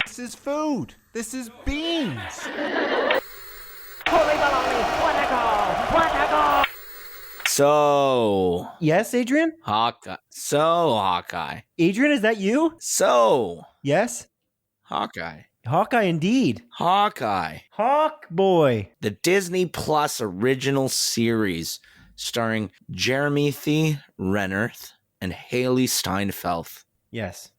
This is food. This is beans. So, Yes, Adrian? Hawkeye. Adrian, is that you? So, Yes. Hawkeye. Hawkeye indeed. Hawkeye. Hawk boy. The Disney Plus original series starring Jeremy Renner and Hailee Steinfeld. Yes.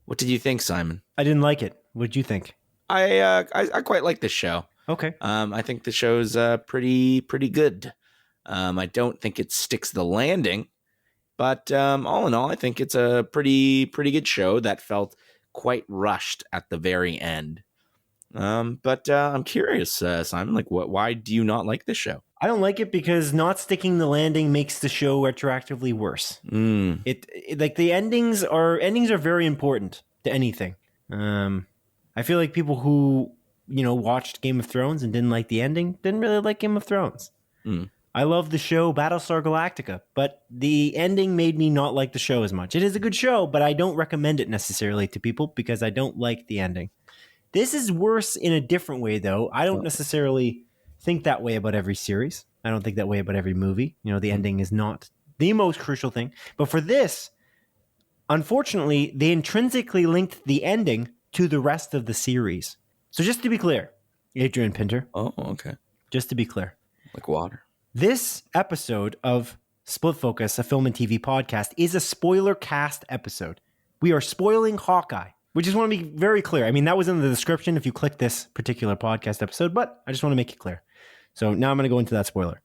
What did you think, Simon? I didn't like it. What did you think? I quite like this show. Okay. I think the show's pretty good. I don't think it sticks the landing, but all in all, I think it's a pretty good show that felt quite rushed at the very end. But I'm curious, Simon, like why do you not like this show? I don't like it because not sticking the landing makes the show retroactively worse. It like the endings are very important to anything. I feel like people who, watched Game of Thrones and didn't like the ending didn't really like Game of Thrones. I love the show Battlestar Galactica, but the ending made me not like the show as much. It is a good show, but I don't recommend it necessarily to people because I don't like the ending. This is worse in a different way, though. I don't necessarily think that way about every series. I don't think that way about every movie. The ending is not the most crucial thing. But for this, unfortunately, they intrinsically linked the ending to the rest of the series. So just to be clear, Adrian Pinter. Oh, okay. Just to be clear. Like water. This episode of Split Focus, a film and TV podcast, is a spoiler cast episode. We are spoiling Hawkeye. We just want to be very clear. I mean, that was in the description if you click this particular podcast episode, but I just want to make it clear. So now I'm going to go into that spoiler.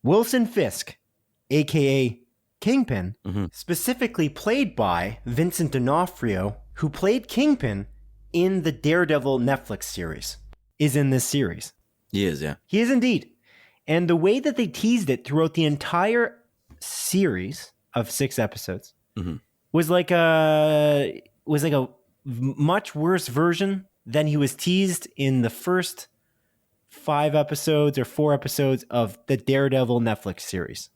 Wilson Fisk, a.k.a. Kingpin, specifically played by Vincent D'Onofrio, who played Kingpin in the Daredevil Netflix series, is in this series. He is, yeah. He is indeed. And the way that they teased it throughout the entire series of 6 episodes was like a much worse version than he was teased in the first 5 episodes or 4 episodes of the Daredevil Netflix series.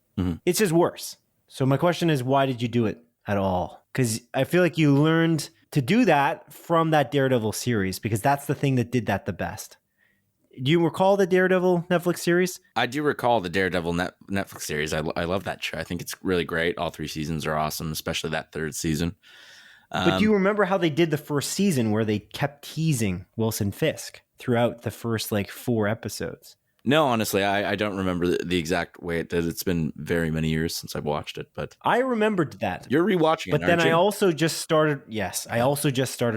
It's just worse. So my question is, why did you do it at all? Because I feel like you learned to do that from that Daredevil series, because that's the thing that did that the best. Do you recall the Daredevil Netflix series? I do recall the Daredevil Netflix series. I love that show. I think it's really great. All 3 seasons are awesome, especially that 3rd season. But do you remember how they did the first season where they kept teasing Wilson Fisk throughout the first 4 episodes? No, honestly, I don't remember the exact way it did. It's been very many years since I've watched it, but I remembered that. You're rewatching it, but then aren't you? I also just started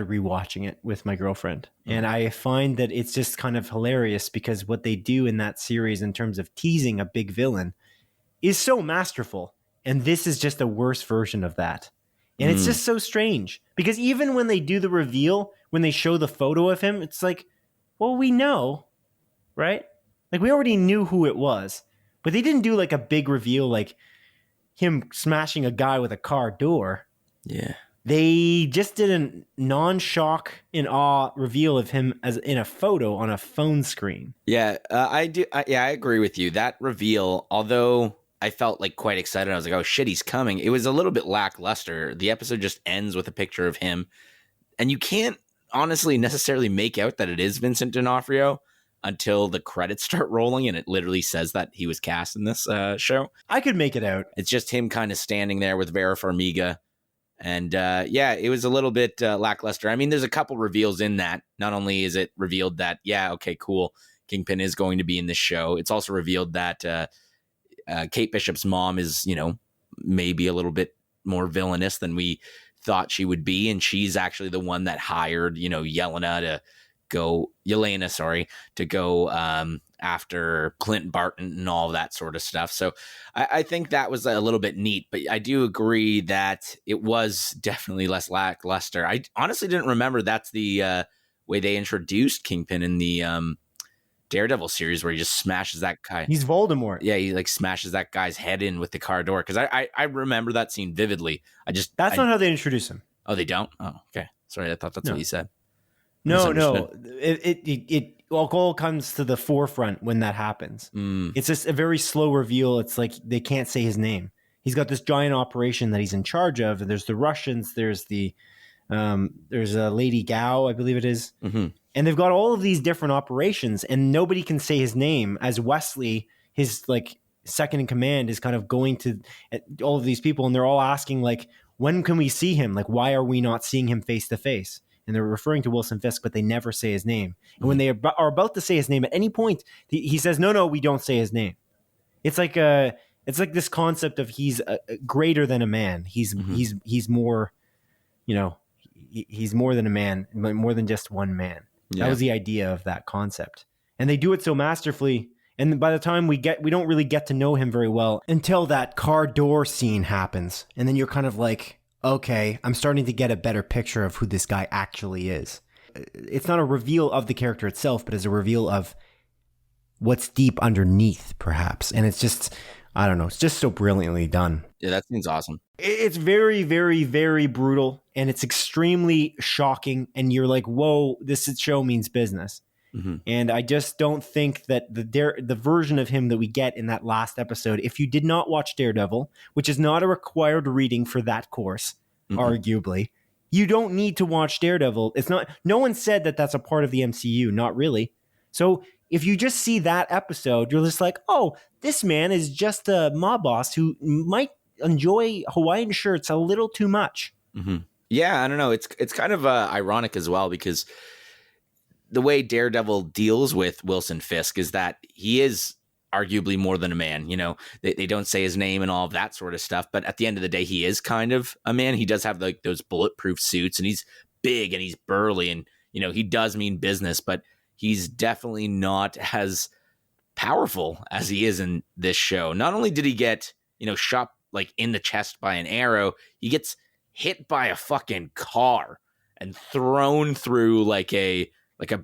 rewatching it with my girlfriend. And I find that it's just kind of hilarious because what they do in that series in terms of teasing a big villain is so masterful. And this is just a worse version of that. And it's just so strange because even when they do the reveal, when they show the photo of him, it's like, well, we know, right? Like we already knew who it was, but they didn't do like a big reveal, like him smashing a guy with a car door. Yeah. They just did a non-shock and awe reveal of him as in a photo on a phone screen. Yeah, I do. I agree with you. That reveal, although I felt quite excited, I was like, oh shit, he's coming. It was a little bit lackluster. The episode just ends with a picture of him. And you can't honestly necessarily make out that it is Vincent D'Onofrio until the credits start rolling and it literally says that he was cast in this show. I could make it out. It's just him kind of standing there with Vera Farmiga. And it was a little bit lackluster. I mean, there's a couple reveals in that. Not only is it revealed that, okay, cool, Kingpin is going to be in this show. It's also revealed that Kate Bishop's mom is, maybe a little bit more villainous than we thought she would be. And she's actually the one that hired, Yelena to go after Clint and Barton and all that sort of stuff. So I think that was a little bit neat, but I do agree that it was definitely less lackluster. I honestly didn't remember that's the way they introduced Kingpin in the Daredevil series where he just smashes that guy. He's Voldemort. Yeah, he smashes that guy's head in with the car door. Because I remember that scene vividly. That's not how they introduce him. Oh, they don't? Oh, okay. Sorry, I thought that's what you said. No. It all comes to the forefront when that happens. It's just a very slow reveal. It's like they can't say his name. he's got this giant operation that he's in charge of. And there's the Russians, there's a Lady Gao, I believe it is. Mm-hmm. And they've got all of these different operations, and nobody can say his name, as Wesley, his like second in command, is kind of going to all of these people, and they're all asking like, when can we see him? Like, why are we not seeing him face to face? And they're referring to Wilson Fisk, but they never say his name. And when they are about to say his name, at any point, he says, no, we don't say his name. It's like this concept of he's greater than a man. He's more, he's more than a man, more than just one man. Yeah. That was the idea of that concept. And they do it so masterfully. And by the time we don't really get to know him very well until that car door scene happens. And then you're kind of like, okay, I'm starting to get a better picture of who this guy actually is. It's not a reveal of the character itself, but it's a reveal of what's deep underneath, perhaps. And it's just, I don't know, it's just so brilliantly done. Yeah, that seems awesome. It's very, very, very brutal, and it's extremely shocking. And you're like, whoa, this show means business. Mm-hmm. And I just don't think that the version of him that we get in that last episode, if you did not watch Daredevil, which is not a required reading for that course, arguably, you don't need to watch Daredevil. It's not. No one said that that's a part of the MCU, not really. So if you just see that episode, you're just like, oh, this man is just a mob boss who might enjoy Hawaiian shirts a little too much. Mm-hmm. Yeah, I don't know. It's kind of ironic as well, because the way Daredevil deals with Wilson Fisk is that he is arguably more than a man. They don't say his name and all of that sort of stuff, but at the end of the day, he is kind of a man. He does have like those bulletproof suits, and he's big and he's burly, and he does mean business, but he's definitely not as powerful as he is in this show. Not only did he get, shot like in the chest by an arrow, he gets hit by a fucking car and thrown through like a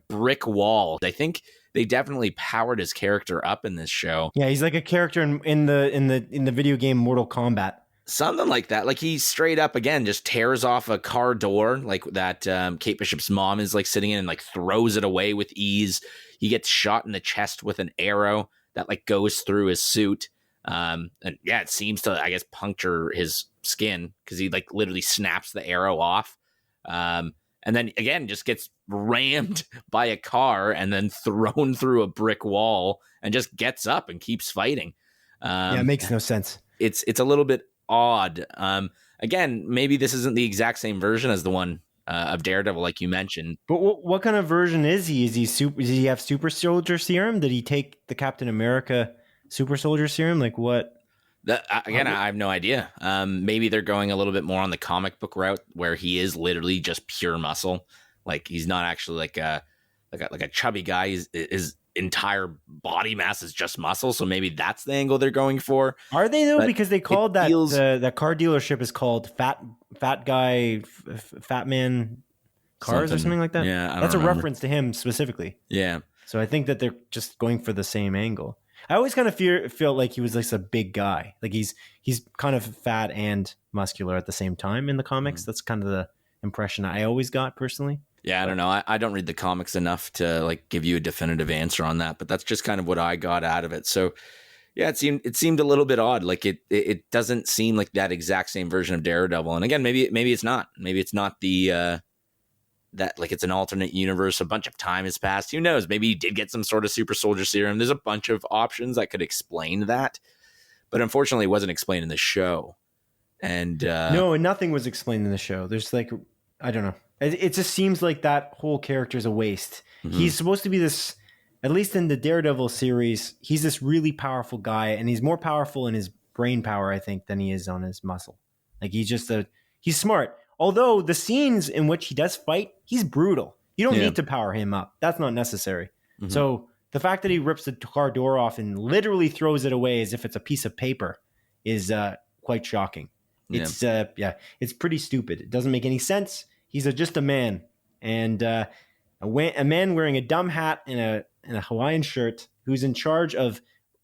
brick wall. I think they definitely powered his character up in this show. Yeah, he's like a character in the video game Mortal Kombat. Something like that. Like, he straight up again just tears off a car door like that Kate Bishop's mom is like sitting in, and like throws it away with ease. He gets shot in the chest with an arrow that like goes through his suit. And yeah, it seems to, I guess, puncture his skin because he like literally snaps the arrow off. And then again, just gets rammed by a car and then thrown through a brick wall and just gets up and keeps fighting. Yeah, it makes no sense. It's a little bit odd. Again, maybe this isn't the exact same version as the one of Daredevil, like you mentioned. But what kind of version is he? Does he have super soldier serum? Did he take the Captain America super soldier serum? Like what? Again, I have no idea. Maybe they're going a little bit more on the comic book route, where he is literally just pure muscle. Like, he's not actually like a chubby guy. His entire body mass is just muscle. So maybe that's the angle they're going for. Are they though? But because they called that that car dealership is called Fat Man Cars or something like that. Yeah, that's a reference to him specifically. Yeah. So I think that they're just going for the same angle. I always kind of feel like he was like a big guy. Like he's kind of fat and muscular at the same time in the comics. That's kind of the impression I always got personally. Yeah, I don't know. I don't read the comics enough to like give you a definitive answer on that, but that's just kind of what I got out of it. So yeah, it seemed a little bit odd. Like it doesn't seem like that exact same version of Daredevil. And again, maybe it's not. Maybe it's not the that like it's an alternate universe. A bunch of time has passed. Who knows? Maybe he did get some sort of super soldier serum. There's a bunch of options that could explain that, but unfortunately, it wasn't explained in the show. And no, nothing was explained in the show. There's like, I don't know. It just seems like that whole character is a waste. Mm-hmm. He's supposed to be this, at least in the Daredevil series, he's this really powerful guy, and he's more powerful in his brain power, I think, than he is on his muscle. Like he's smart. Although the scenes in which he does fight, he's brutal. You don't need to power him up. That's not necessary. Mm-hmm. So the fact that he rips the car door off and literally throws it away as if it's a piece of paper is quite shocking. It's it's pretty stupid. It doesn't make any sense. He's just a man, and a man wearing a dumb hat and a Hawaiian shirt who's in charge of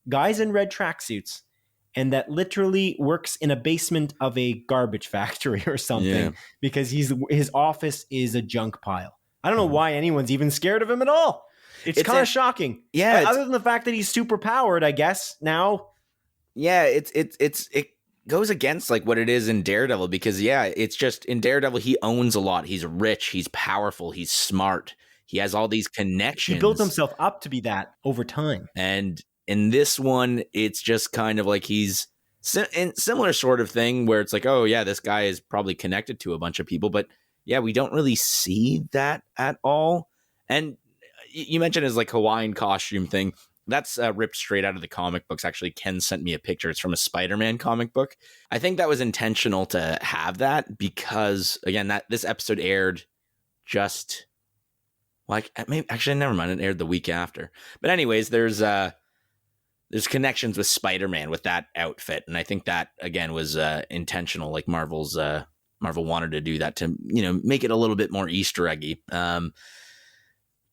guys in red tracksuits, and that literally works in a basement of a garbage factory or something because his office is a junk pile. I don't know why anyone's even scared of him at all. It's kind of shocking. Yeah. Other than the fact that he's super powered, I guess now. Yeah. It goes against like what it is in Daredevil, because it's just in Daredevil, he owns a lot. He's rich, he's powerful, he's smart. He has all these connections. He built himself up to be that over time. And in this one, it's just kind of like he's in similar sort of thing where it's like, oh yeah, this guy is probably connected to a bunch of people, but yeah, we don't really see that at all. And you mentioned his like Hawaiian costume thing. That's ripped straight out of the comic books. Actually, Ken sent me a picture. It's from a Spider-Man comic book. I think that was intentional to have that because, again, this episode aired just like actually never mind. It aired the week after. But anyways, there's connections with Spider-Man with that outfit, and I think that again was intentional. Like Marvel wanted to do that to make it a little bit more Easter eggy. But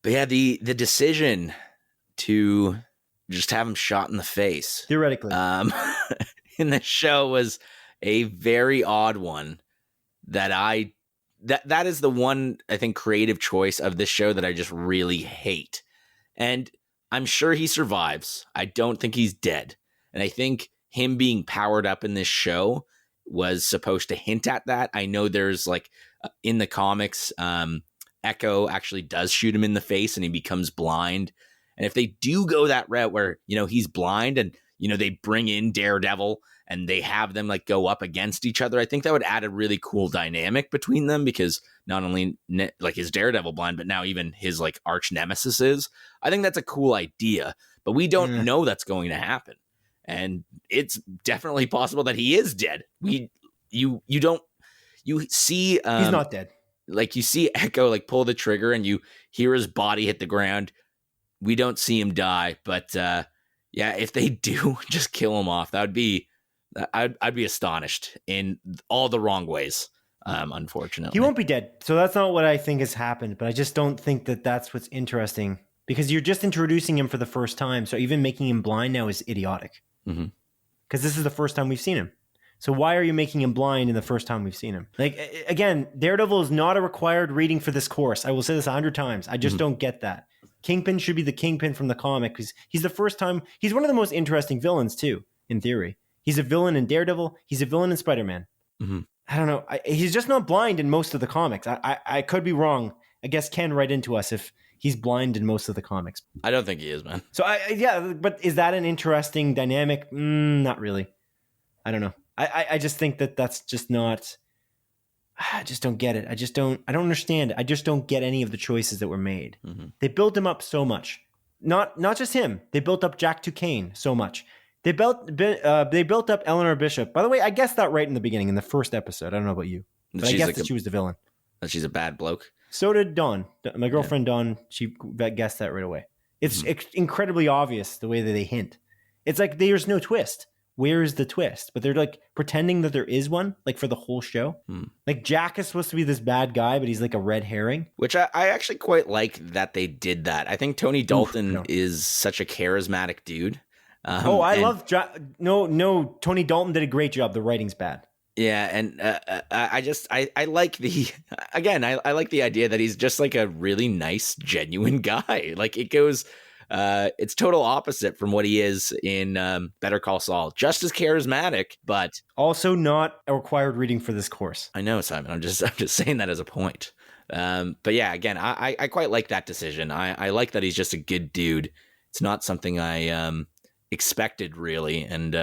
yeah, the decision to just have him shot in the face, theoretically, in the show was a very odd one. That is the one, I think, creative choice of this show that I just really hate. And I'm sure he survives. I don't think he's dead. And I think him being powered up in this show was supposed to hint at that. I know there's like in the comics, Echo actually does shoot him in the face and he becomes blind. And if they do go that route where, he's blind and, they bring in Daredevil and they have them like go up against each other, I think that would add a really cool dynamic between them, because not only like is Daredevil blind, but now even his like arch nemesis is. I think that's a cool idea, but we don't know that's going to happen. And it's definitely possible that he is dead. You see, he's not dead. Like you see Echo like pull the trigger and you hear his body hit the ground. We don't see him die, but if they do just kill him off, that would be, I'd be astonished in all the wrong ways. Unfortunately, he won't be dead. So that's not what I think has happened. But I just don't think that that's what's interesting, because you're just introducing him for the first time. So even making him blind now is idiotic, because this is the first time we've seen him. So why are you making him blind in the first time we've seen him? Like, again, Daredevil is not a required reading for this course. I will say this 100 times. I just don't get that. Kingpin should be the Kingpin from the comic, because he's the first time. He's one of the most interesting villains too, in theory. He's a villain in Daredevil. He's a villain in Spider-Man. I don't know. He's just not blind in most of the comics. I could be wrong. I guess Ken write into us if he's blind in most of the comics. I don't think he is, man. So but is that an interesting dynamic? Not really. I don't know. I just think that's just not. I just don't get it. I don't understand it. I just don't get any of the choices that were made. They built him up so much. Not just him. They built up Jack Duquesne so much. They built up Eleanor Bishop. By the way, I guessed that right in the beginning, in the first episode. I don't know about you, but I guessed that she was the villain. That she's a bad bloke. So did Dawn. My girlfriend Dawn. She guessed that right away. It's incredibly obvious the way that they hint. It's like there's no twist. Where is the twist? But they're like pretending that there is one, like for the whole show. Like Jack is supposed to be this bad guy, but he's like a red herring. Which I actually quite like that they did that. I think Tony Dalton is such a charismatic dude. Love No, Tony Dalton did a great job. The writing's bad. Yeah, and I like the I like the idea that he's just like a really nice, genuine guy. Like it goes. It's total opposite from what he is in Better Call Saul. Just as charismatic, but also not a required reading for this course. I know, Simon. I'm just saying that as a point. But yeah, again, I quite like that decision. I like that he's just a good dude. It's not something I expected really, and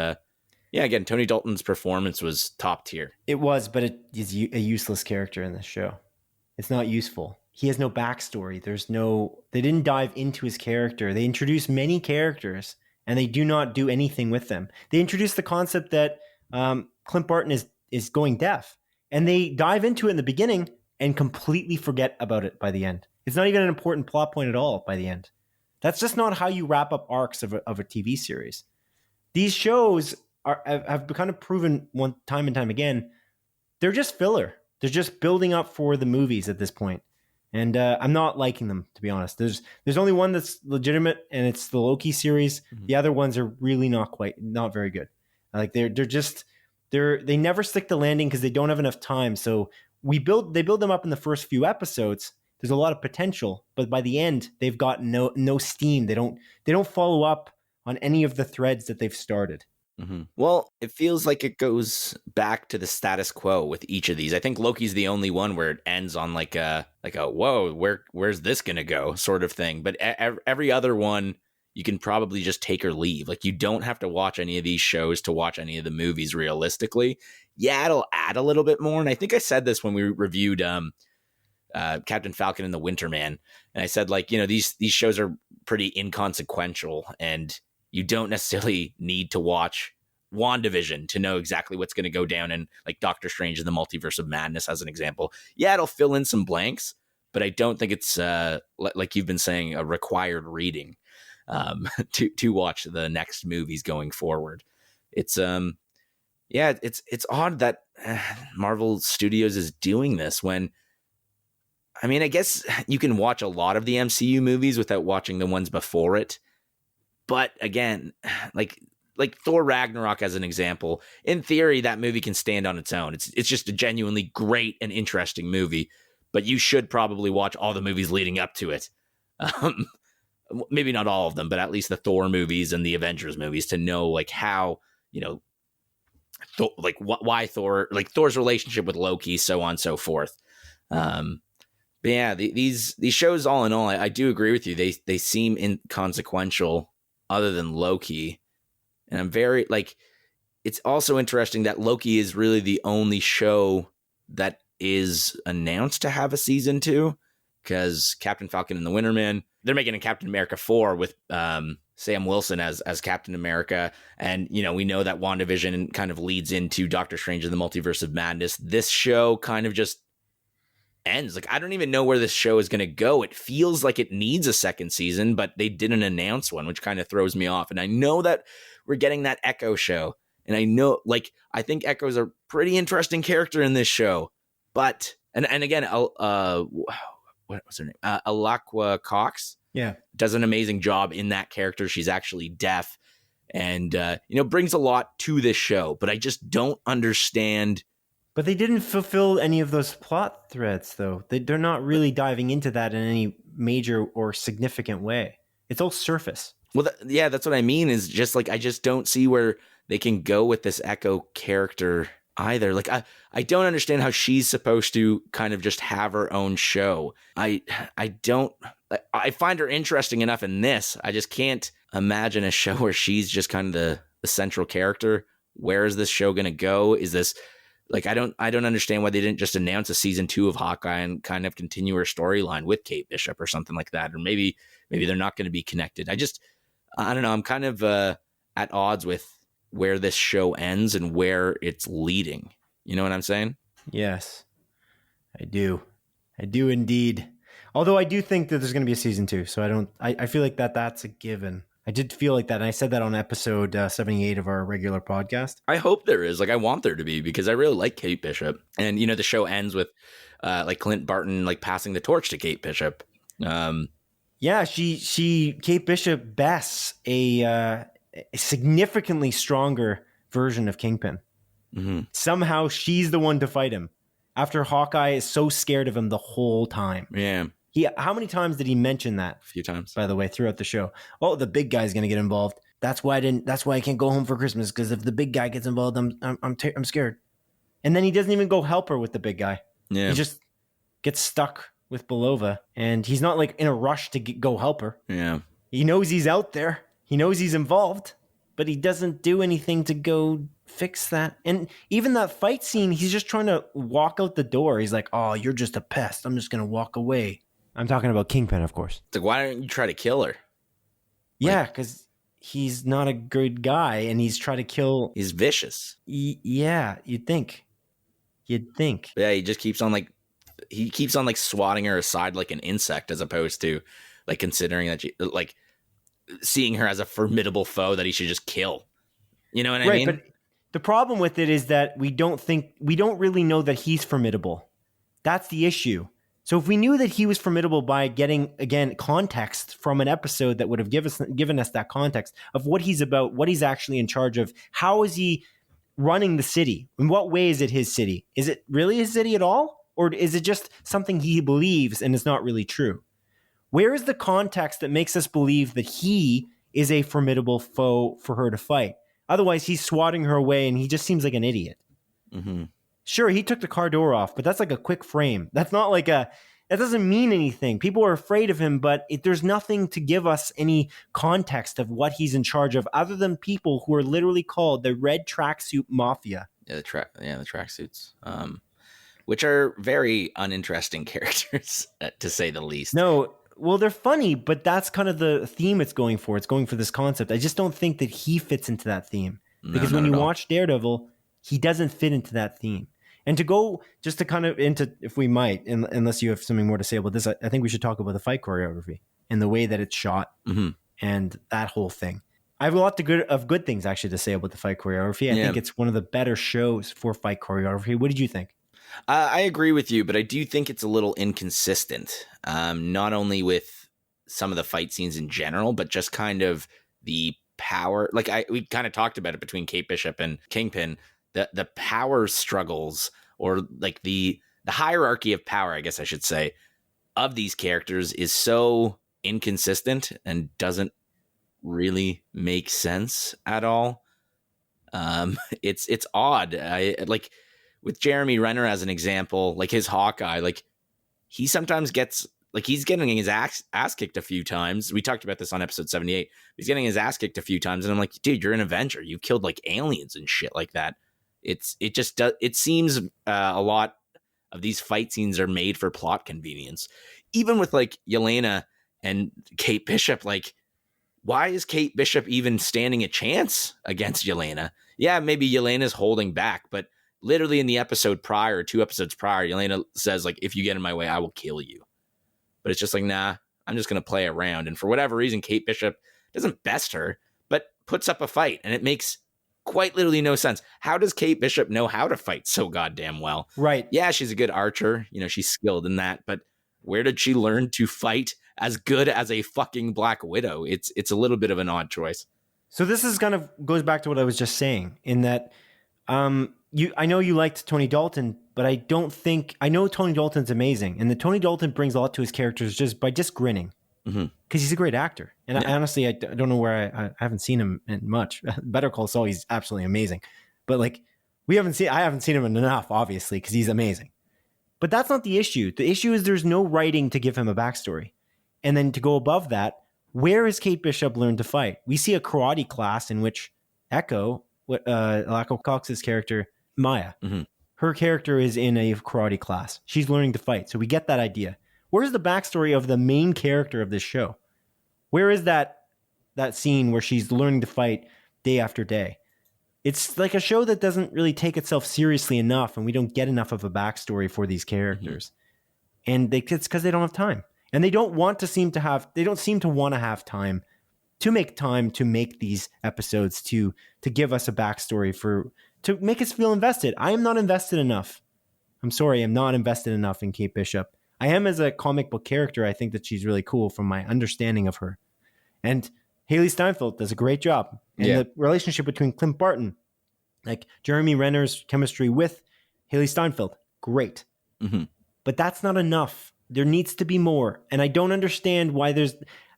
again, Tony Dalton's performance was top tier. It was, but it is a useless character in this show. It's not useful. He has no backstory. They didn't dive into his character. They introduced many characters and they do not do anything with them. They introduced the concept that Clint Barton is going deaf, and they dive into it in the beginning and completely forget about it by the end. It's not even an important plot point at all by the end. That's just not how you wrap up arcs of a TV series. These shows have kind of proven time and time again, they're just filler. They're just building up for the movies at this point. And I'm not liking them, to be honest. There's only one that's legitimate, and it's the Loki series. The other ones are really not very good. Like they never stick the landing because they don't have enough time. So they build them up in the first few episodes. There's a lot of potential, but by the end, they've got no steam. They don't follow up on any of the threads that they've started. Well, it feels like it goes back to the status quo with each of these. I think Loki's the only one where it ends on like a whoa, where's this gonna go sort of thing. But every other one, you can probably just take or leave. Like, you don't have to watch any of these shows to watch any of the movies realistically. Yeah, it'll add a little bit more. And I think I said this when we reviewed Captain Falcon and the Winter Man, and I said, like, these shows are pretty inconsequential, and you don't necessarily need to watch WandaVision to know exactly what's going to go down in, like, Doctor Strange and the Multiverse of Madness as an example. Yeah, it'll fill in some blanks, but I don't think it's like you've been saying, a required reading to watch the next movies going forward. It's it's odd that Marvel Studios is doing this when, I mean, I guess you can watch a lot of the MCU movies without watching the ones before it. But again, like Thor Ragnarok as an example, in theory, that movie can stand on its own. It's just a genuinely great and interesting movie, but you should probably watch all the movies leading up to it. Maybe not all of them, but at least the Thor movies and the Avengers movies to know, like, how, why Thor, like Thor's relationship with Loki, so on and so forth. But yeah, these shows, all in all, I do agree with you. They seem inconsequential other than Loki. And I'm very, like, it's also interesting that Loki is really the only show that is announced to have a season 2, because Captain Falcon and the Winter Man, they're making a Captain America 4 with Sam Wilson as Captain America. And, we know that WandaVision kind of leads into Doctor Strange and the Multiverse of Madness. This show kind of just ends. Like, I don't even know where this show is going to go. It feels like it needs a second season, but they didn't announce one, which kind of throws me off. And I know that we're getting that Echo show, and I know, like, I think Echo's a pretty interesting character in this show, but and again, what was her name? Alakwa Cox, does an amazing job in that character. She's actually deaf, and brings a lot to this show, but I just don't understand. But they didn't fulfill any of those plot threads, though. They're not really diving into that in any major or significant way. It's all surface. Well, that's what I mean, is just, like, I just don't see where they can go with this Echo character either. Like, I don't understand how she's supposed to kind of just have her own show. I find her interesting enough in this. I just can't imagine a show where she's just kind of the central character. Where is this show going to go? Is this, like, I don't understand why they didn't just announce a season 2 of Hawkeye and kind of continue her storyline with Kate Bishop or something like that. Or maybe they're not going to be connected. I don't know. I'm kind of at odds with where this show ends and where it's leading. You know what I'm saying? Yes, I do. I do indeed. Although I do think that there's going to be a season 2. So I feel like that's a given. I did feel like that. And I said that on episode 78 of our regular podcast. I hope there is. Like, I want there to be, because I really like Kate Bishop. And, the show ends with like Clint Barton, like, passing the torch to Kate Bishop. Yeah, Kate Bishop bests a significantly stronger version of Kingpin. Mm-hmm. Somehow she's the one to fight him, after Hawkeye is so scared of him the whole time. Yeah. How many times did he mention that? A few times, by the way, throughout the show. Oh, the big guy's going to get involved. That's why I can't go home for Christmas, because if the big guy gets involved, I'm scared. And then he doesn't even go help her with the big guy. Yeah. He just gets stuck with Belova, and he's not, like, in a rush to go help her. Yeah. He knows he's out there. He knows he's involved, but he doesn't do anything to go fix that. And even that fight scene, he's just trying to walk out the door. He's like, "Oh, you're just a pest. I'm just going to walk away." I'm talking about Kingpin, of course. It's like, why don't you try to kill her? Yeah, because he's not a good guy, and he's trying to kill. He's vicious. Yeah, you'd think. Yeah, he just keeps on swatting her aside like an insect, as opposed to, like, considering that she, like, seeing her as a formidable foe that he should just kill. You know what I mean? But the problem with it is that we don't really know that he's formidable. That's the issue. So if we knew that he was formidable by getting, again, context from an episode that would have given us that context of what he's about, what he's actually in charge of, how is he running the city? In what way is it his city? Is it really his city at all? Or is it just something he believes and is not really true? Where is the context that makes us believe that he is a formidable foe for her to fight? Otherwise, he's swatting her away, and he just seems like an idiot. Mm-hmm. Sure, he took the car door off, but that's like a quick frame. That's not like that doesn't mean anything. People are afraid of him, but there's nothing to give us any context of what he's in charge of other than people who are literally called the Red Tracksuit Mafia. Yeah, the tracksuits, which are very uninteresting characters, to say the least. No, well, they're funny, but that's kind of the theme it's going for. It's going for this concept. I just don't think that he fits into that theme. Because when you watch Daredevil, he doesn't fit into that theme. And to go just to kind of into, if we might, unless you have something more to say about this, I think we should talk about the fight choreography and the way that it's shot and that whole thing. I have a lot of good things actually to say about the fight choreography. I think it's one of the better shows for fight choreography. What did you think? I agree with you, but I do think it's a little inconsistent. Not only with some of the fight scenes in general, but just kind of the power. Like we kind of talked about it between Kate Bishop and Kingpin. The power struggles, or like the hierarchy of power, I guess I should say, of these characters is so inconsistent and doesn't really make sense at all. It's odd. I like with Jeremy Renner as an example, like his Hawkeye, like he sometimes gets like he's getting his ass kicked a few times. We talked about this on episode 78. He's getting his ass kicked a few times, and I'm like, dude, you're an Avenger. You killed like aliens and shit like that. It seems a lot of these fight scenes are made for plot convenience. Even with like Yelena and Kate Bishop, like why is Kate Bishop even standing a chance against Yelena? Yeah, maybe Yelena's holding back, but literally in the episode prior, 2 episodes prior, Yelena says like, if you get in my way, I will kill you. But it's just like, nah, I'm just going to play around. And for whatever reason, Kate Bishop doesn't best her, but puts up a fight, and it makes quite literally no sense. How does Kate Bishop know how to fight so goddamn well? Right. Yeah, she's a good archer. You know, she's skilled in that. But where did she learn to fight as good as a fucking Black Widow? It's a little bit of an odd choice. So this is kind of goes back to what I was just saying in that I know you liked Tony Dalton, but I know Tony Dalton's amazing. And the Tony Dalton brings a lot to his characters just by grinning. Because he's a great actor. And I honestly don't know where I haven't seen him in much. Better Call Saul, he's absolutely amazing. But like I haven't seen him enough, obviously, because he's amazing. But that's not the issue. The issue is there's no writing to give him a backstory. And then to go above that, where has Kate Bishop learned to fight? We see a karate class in which Echo Cox's character, Maya, her character is in a karate class. She's learning to fight. So we get that idea. Where's the backstory of the main character of this show? Where is that scene where she's learning to fight day after day? It's like a show that doesn't really take itself seriously enough, and we don't get enough of a backstory for these characters. And it's because they don't have time. And they don't seem to want to have time to make these episodes, to give us a backstory to make us feel invested. I am not invested enough. I'm sorry, I'm not invested enough in Kate Bishop. I am as a comic book character. I think that she's really cool from my understanding of her. And Hailee Steinfeld does a great job. And the relationship between Clint Barton, like Jeremy Renner's chemistry with Hailee Steinfeld, great. But that's not enough. There needs to be more. And I don't understand why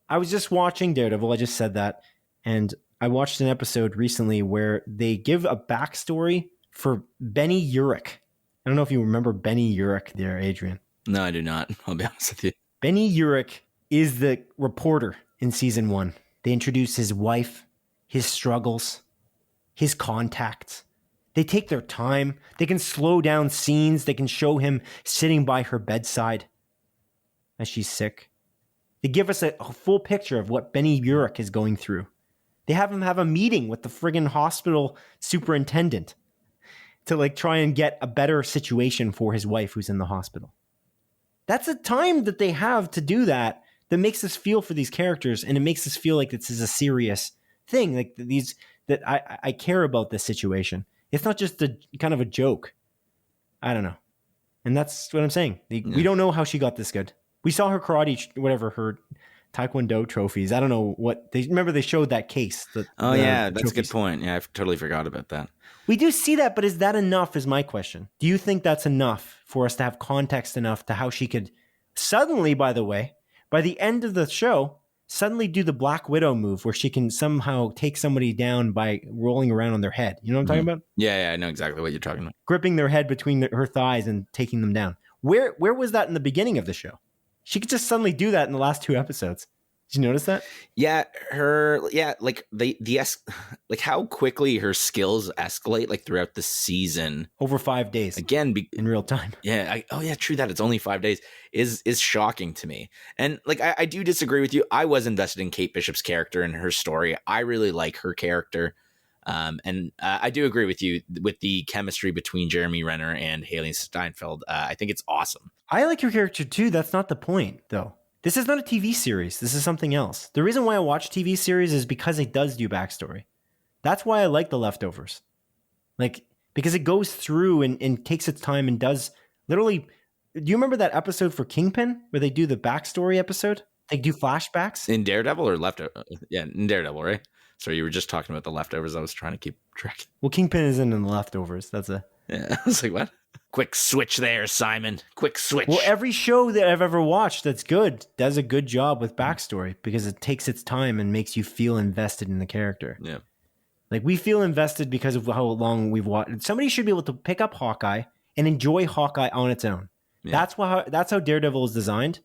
I was just watching Daredevil. I just said that. And I watched an episode recently where they give a backstory for Benny Urich. I don't know if you remember Benny Urich there, Adrian. No, I do not. I'll be honest with you. Benny Urich is the reporter in season 1. They introduce his wife, his struggles, his contacts. They take their time. They can slow down scenes. They can show him sitting by her bedside as she's sick. They give us a full picture of what Benny Urich is going through. They have him have a meeting with the friggin' hospital superintendent to like try and get a better situation for his wife who's in the hospital. That's a time that they have to do that makes us feel for these characters, and it makes us feel like this is a serious thing. Like that I care about this situation. It's not just a kind of a joke. I don't know. And that's what I'm saying. We don't know how she got this good. We saw her karate, her Taekwondo trophies. I don't know what they showed that case. That's a good point. Yeah, I totally forgot about that. We do see that, but is that enough is my question. Do you think that's enough for us to have context enough to how she could suddenly, by the way, by the end of the show, suddenly do the Black Widow move where she can somehow take somebody down by rolling around on their head. You know what I'm talking about? Yeah, I know exactly what you're talking about. Gripping their head between her thighs and taking them down. Where was that in the beginning of the show? She could just suddenly do that in the last 2 episodes. Did you notice that? Yeah, like like how quickly her skills escalate like throughout the season. Over 5 days. Again, in real time. Yeah. True that. It's only 5 days is shocking to me. And like, I do disagree with you. I was invested in Kate Bishop's character and her story. I really like her character. And I do agree with you with the chemistry between Jeremy Renner and Hailee Steinfeld. I think it's awesome. I like her character too. That's not the point, though. This is not a TV series. This is something else. The reason why I watch TV series is because it does do backstory. That's why I like The Leftovers. Like, because it goes through and takes its time and does literally... Do you remember that episode for Kingpin where they do the backstory episode? They do flashbacks? In Daredevil or Leftover? Yeah, in Daredevil, right? So you were just talking about The Leftovers. I was trying to keep track. Well, Kingpin isn't in The Leftovers. That's a... Yeah, I was like, what? Quick switch there, Simon. Quick switch. Well, every show that I've ever watched that's good does a good job with backstory because it takes its time and makes you feel invested in the character. Yeah. Like, we feel invested because of how long we've watched. Somebody should be able to pick up Hawkeye and enjoy Hawkeye on its own. Yeah. That's how Daredevil is designed,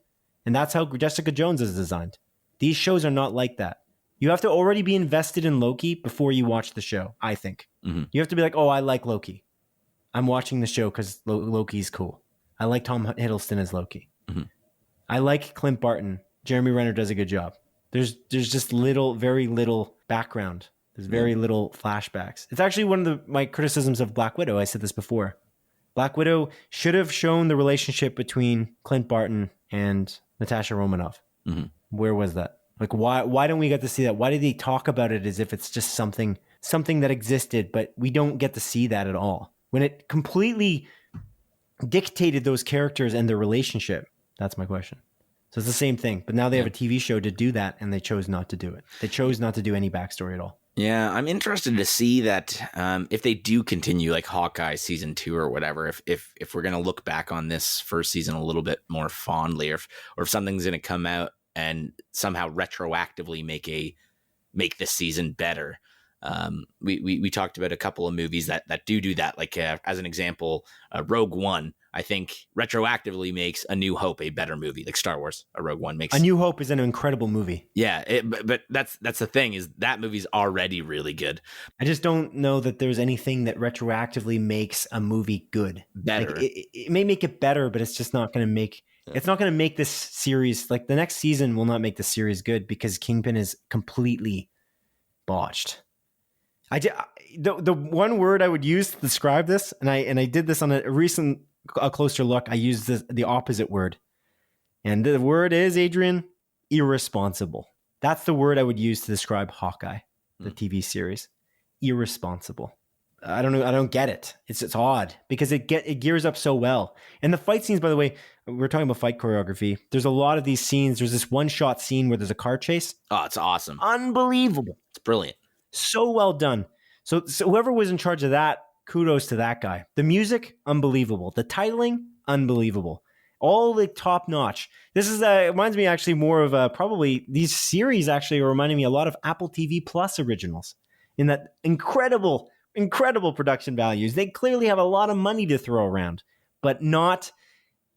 and that's how Jessica Jones is designed. These shows are not like that. You have to already be invested in Loki before you watch the show, I think. Mm-hmm. You have to be like, oh, I like Loki. I'm watching the show because Loki's cool. I like Tom Hiddleston as Loki. Mm-hmm. I like Clint Barton. Jeremy Renner does a good job. There's just very little background. There's very little flashbacks. It's actually one of my criticisms of Black Widow. I said this before. Black Widow should have shown the relationship between Clint Barton and Natasha Romanov. Mm-hmm. Where was that? Like, why don't we get to see that? Why did they talk about it as if it's just something that existed, but we don't get to see that at all? When it completely dictated those characters and their relationship. That's my question. So it's the same thing, but now they have a TV show to do that, and they chose not to do it. They chose not to do any backstory at all. Yeah, I'm interested to see that if they do continue like Hawkeye season 2 or whatever, if we're going to look back on this first season a little bit more fondly, or if something's going to come out and somehow retroactively make this season better. We talked about a couple of movies that do that. Like as an example, Rogue One, I think retroactively makes A New Hope a better movie. Like Star Wars, a Rogue One makes A New Hope is an incredible movie. Yeah, but that's the thing is that movie's already really good. I just don't know that there's anything that retroactively makes a movie good. Better. Like, it may make it better, but it's just not going to make. It's not going to make this series, like the next season will not make the series good because Kingpin is completely botched. The one word I would use to describe this, and I did this on a closer look, I used the opposite word. And the word is, Adrian, irresponsible. That's the word I would use to describe Hawkeye, the TV series. Irresponsible. I don't know. I don't get it. It's odd because it gears up so well. And the fight scenes, by the way, we're talking about fight choreography. There's a lot of these scenes. There's this one shot scene where there's a car chase. Oh, it's awesome. Unbelievable. It's brilliant. So well done. So whoever was in charge of that, kudos to that guy. The music, unbelievable. The titling, unbelievable. All the top notch. This is it reminds me actually more of probably these series actually are reminding me a lot of Apple TV Plus originals in that incredible production values. They clearly have a lot of money to throw around, but not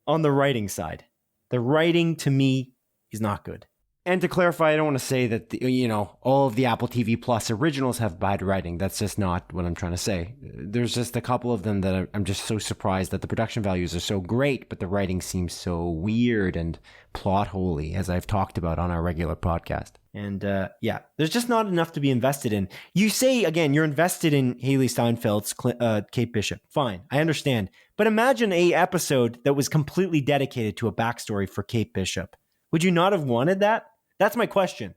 on the writing side. The writing to me is not good. And to clarify, I don't want to say that all of the Apple TV Plus originals have bad writing. That's just not what I'm trying to say. There's just a couple of them that I'm just so surprised that the production values are so great, but the writing seems so weird and plot holy, as I've talked about on our regular podcast. And there's just not enough to be invested in. You say, again, you're invested in Hailee Steinfeld's Kate Bishop. Fine, I understand. But imagine a episode that was completely dedicated to a backstory for Kate Bishop. Would you not have wanted that? That's my question,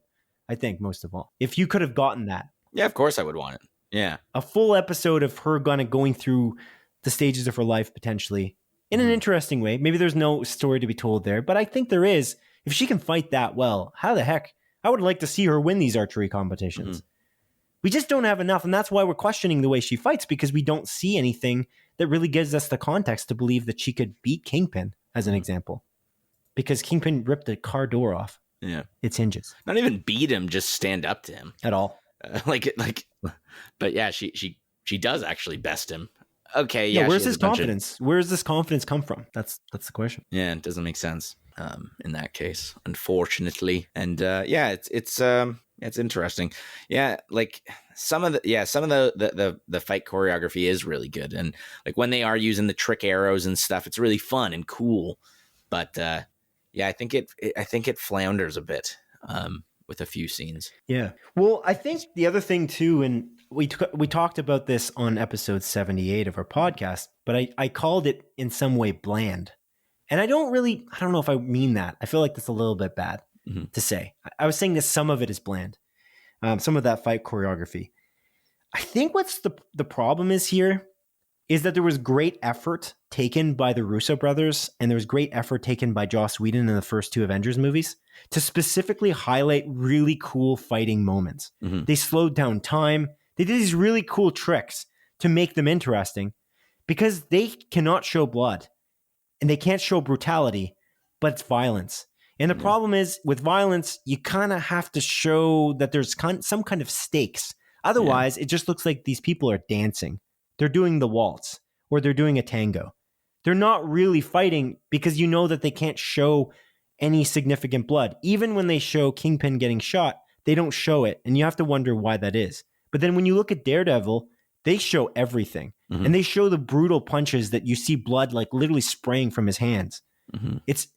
I think, most of all. If you could have gotten that. Yeah, of course I would want it. Yeah. A full episode of her going through the stages of her life, potentially, in an interesting way. Maybe there's no story to be told there, but I think there is. If she can fight that well, how the heck? I would like to see her win these archery competitions. Mm-hmm. We just don't have enough, and that's why we're questioning the way she fights, because we don't see anything that really gives us the context to believe that she could beat Kingpin, as an example. Because Kingpin ripped the car door off. Yeah. its hinges Not even beat him, just stand up to him. at all. But yeah, she does actually best him. Okay, Yeah, yeah. where's she has his a bunch of- confidence? Where does this confidence come from? That's the question. Yeah, it doesn't make sense in that case, unfortunately. And it's interesting. Yeah, like some of the fight choreography is really good, and like when they are using the trick arrows and stuff, it's really fun and cool. But I think it flounders a bit with a few scenes. Yeah. Well, I think the other thing too, and we talked about this on episode 78 of our podcast, but I called it in some way bland. And I don't know if I mean that. I feel like that's a little bit bad to say. I was saying that some of it is bland. Some of that fight choreography. I think what's the problem is here is that there was great effort taken by the Russo brothers, and there was great effort taken by Joss Whedon in the first two Avengers movies to specifically highlight really cool fighting moments. Mm-hmm. They slowed down time. They did these really cool tricks to make them interesting because they cannot show blood and they can't show brutality, but it's violence. And the problem is with violence, you kind of have to show that there's some kind of stakes. Otherwise, it just looks like these people are dancing. They're doing the waltz or they're doing a tango. They're not really fighting because you know that they can't show any significant blood. Even when they show Kingpin getting shot, they don't show it. And you have to wonder why that is. But then when you look at Daredevil, they show everything. Mm-hmm. And they show the brutal punches that you see blood like literally spraying from his hands. Mm-hmm. It's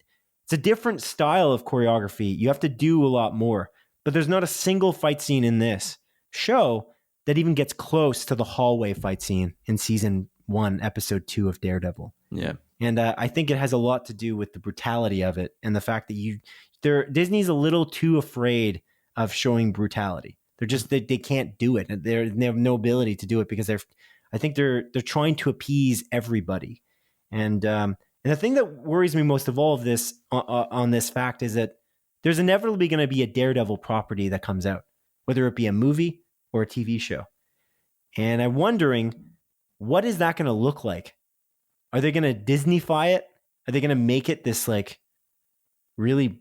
a different style of choreography. You have to do a lot more. But there's not a single fight scene in this show that even gets close to the hallway fight scene in season 1, episode 2 of Daredevil. Yeah. And I think it has a lot to do with the brutality of it and the fact that Disney's a little too afraid of showing brutality. They're just, they can't do it. They have no ability to do it because I think they're trying to appease everybody. And the thing that worries me most of all of this on this fact is that there's inevitably going to be a Daredevil property that comes out, whether it be a movie or a TV show. And I'm wondering, what is that going to look like? Are they going to Disneyfy it? Are they going to make it this like really